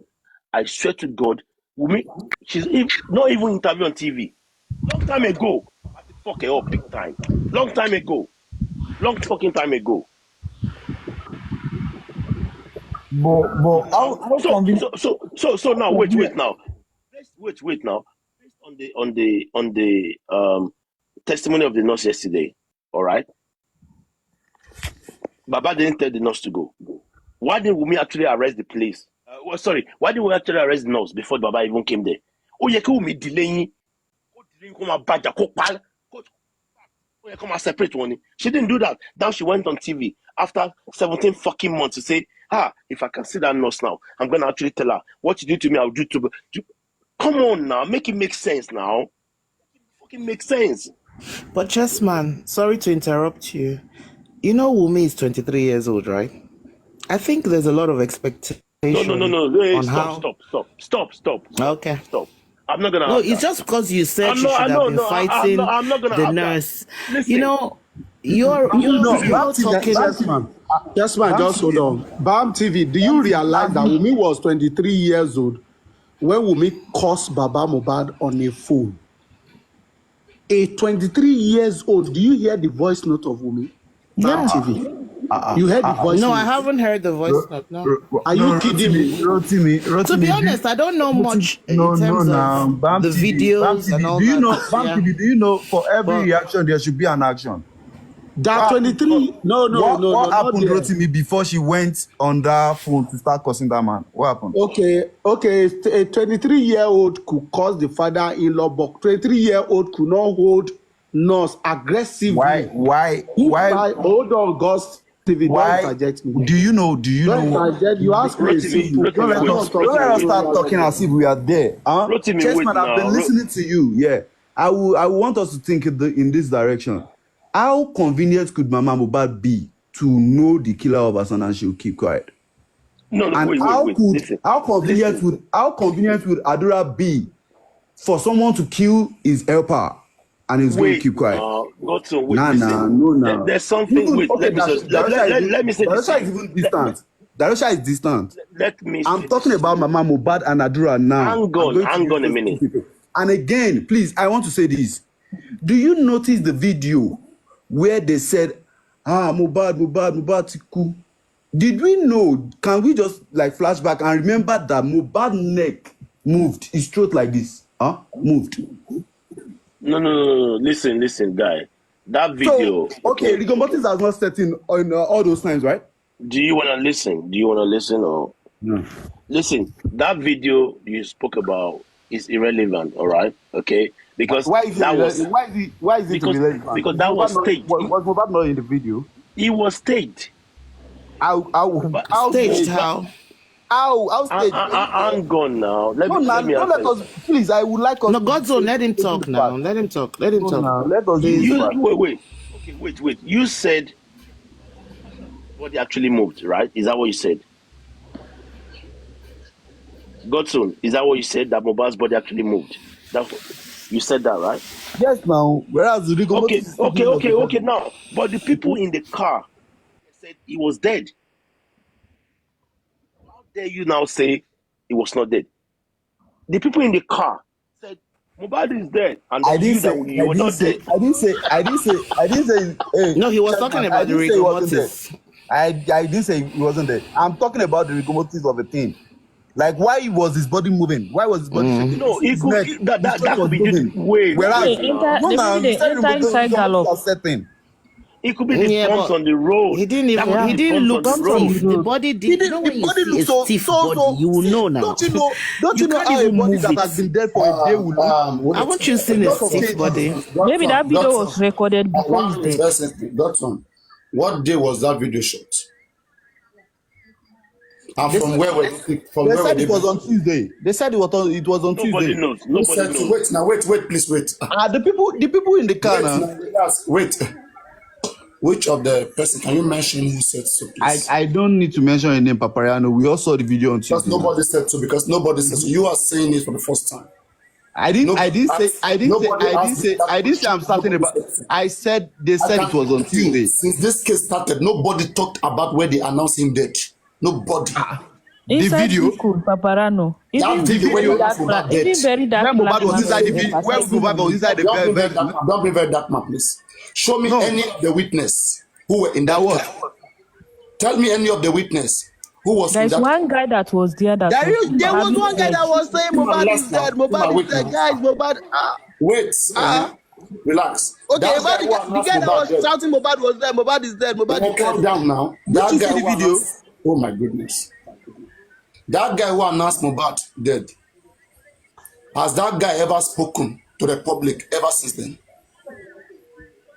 I swear to God, Wumi, she's not even interviewed on TV. Long time ago, I had to fuck her up big time. Long time ago. Long fucking time ago. But so now wait now. Wait now. Based on the testimony of the nurse yesterday, all right? Baba didn't tell the nurse to go. Why didn't Wumi actually arrest the police? Why didn't we actually arrest the nurse before Baba even came there? Oh, you can't delaying. Come and separate one. She didn't do that. Now she went on TV after 17 fucking months to say, if I can see that nurse now, I'm gonna actually tell her what you do to me, I'll do to you. Come on now, make it make sense now. Make it fucking make sense. But Chessman, sorry to interrupt you. You know Wumi is 23 years old, right? I think there's a lot of expectation. No. Hey, stop. Okay. Stop. I'm not gonna. No, it's just because you said you should have been fighting the nurse. You're talking. Just hold on. Bam TV, do you realize that Wumi was 23 years old when Wumi cursed Baba Mohbad on a phone? A 23 years old, do you hear the voice note of Wumi? Bam TV. You heard the voice note? No, I haven't heard the voice note. No. Are you kidding me? To be honest, I don't know much in terms of the videos and all that. Do you know for every reaction there should be an action? That 23. What happened, Rotimi, before she went on that phone to start cursing that man? What happened? Okay. A 23-year-old could curse the father-in-law, but 23-year-old could not hold nurse aggressively. Why? Hold on, Ghost TV. Don't interject me. Do you know? You ask me. Don't let us start talking as if we are there. Chessman, I've been listening to you. Yeah, I want us to think in this direction. How convenient could Mama Mohbad be to know the killer of her son and she'll keep quiet? Wait. How convenient would Adura be for someone to kill his helper and he's going to keep quiet? No. There's something. Let me say this. Darusha is even distant. Darusha is distant. I'm talking about Mama Mohbad and Adura now. Hang on a minute. And again, please, I want to say this. Do you notice the video where they said, Mohbad Tiku? Did we know? Can we just flashback and remember that Mohbad neck moved, his throat like this? Moved. No. Listen, guy. That video. Rigor Mortis has not set in on all those times, right? Do you want to listen? Or no? Listen, that video you spoke about is irrelevant. All right, okay? Because why is it irrelevant? Because that was staged. Was Mohbad not in the video? He was staged. How staged? How staged? I'm gone now. Let me don't let us. Please, I would like us. No, Godzo, let him talk now. Let him talk. Let us. Wait. You said body actually moved, right? Is that what you said? Godson, is that what you said? That Mohbad's body actually moved? You said that, right? Yes, now. Whereas okay. Now, but the people in the car said he was dead. dare you now say he was not dead? The people in the car said Mohbad is dead, and I didn't say. you were not dead. I didn't say. Hey, No, he was talking about the rigor mortis. I didn't say he wasn't there. I'm talking about the rigor mortis of a thing. Like, why was his body moving? Why was his body shaking? No, it could, that could be moving. Whereas, it could be the bumps on the road. He didn't look stiff. The body did. You know when you see a stiff body, you will know now. Don't you know how a body that has been dead for a day will look? I want you seeing a stiff body. Maybe that video was recorded before his death. Dotson, what day was that video shot? And from where was it? They said it was on Tuesday. They said it was on Tuesday. Nobody knows. Wait, please wait. The people in the car now. Wait. Which of the person can you mention who said so, please? I don't need to mention your name, Papariano. We all saw the video on Tuesday. Because nobody said so. Because nobody said so. You are saying it for the first time. I didn't say I'm starting about. I said they said it was on Tuesday. Since this case started, nobody talked about where they announced him dead. Nobody. The video, Paparano. That video where you asked Mohbad dead. Where Mohbad was inside the video. Where Mohbad was inside the bed. Don't bring that man, please. Show me any of the witness who were in that car. Tell me any of the witness who was in that. There's one guy that was there. There was one guy that was saying Mohbad is dead. Mohbad is dead, guys. Mohbad. Wait. Relax. Okay, the guy that was shouting Mohbad was there. Mohbad is dead. Mohbad is dead. Calm down now. Did you see the video? Oh my goodness. That guy who announced Mohbad dead, has that guy ever spoken to the public ever since then?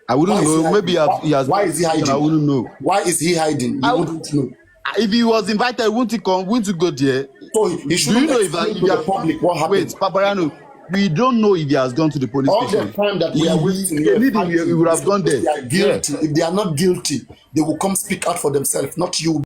I wouldn't know. Maybe he has. Why is he hiding? I wouldn't know. Why is he hiding? You wouldn't know. If he was invited, wouldn't he come? Wouldn't he go there? So he shouldn't explain to the public what happened. Wait, Papariano, we don't know if he has gone to the police station. All the time that we are waiting, he would have gone there. If they are guilty, if they are not guilty, they will come speak out for themselves, not you.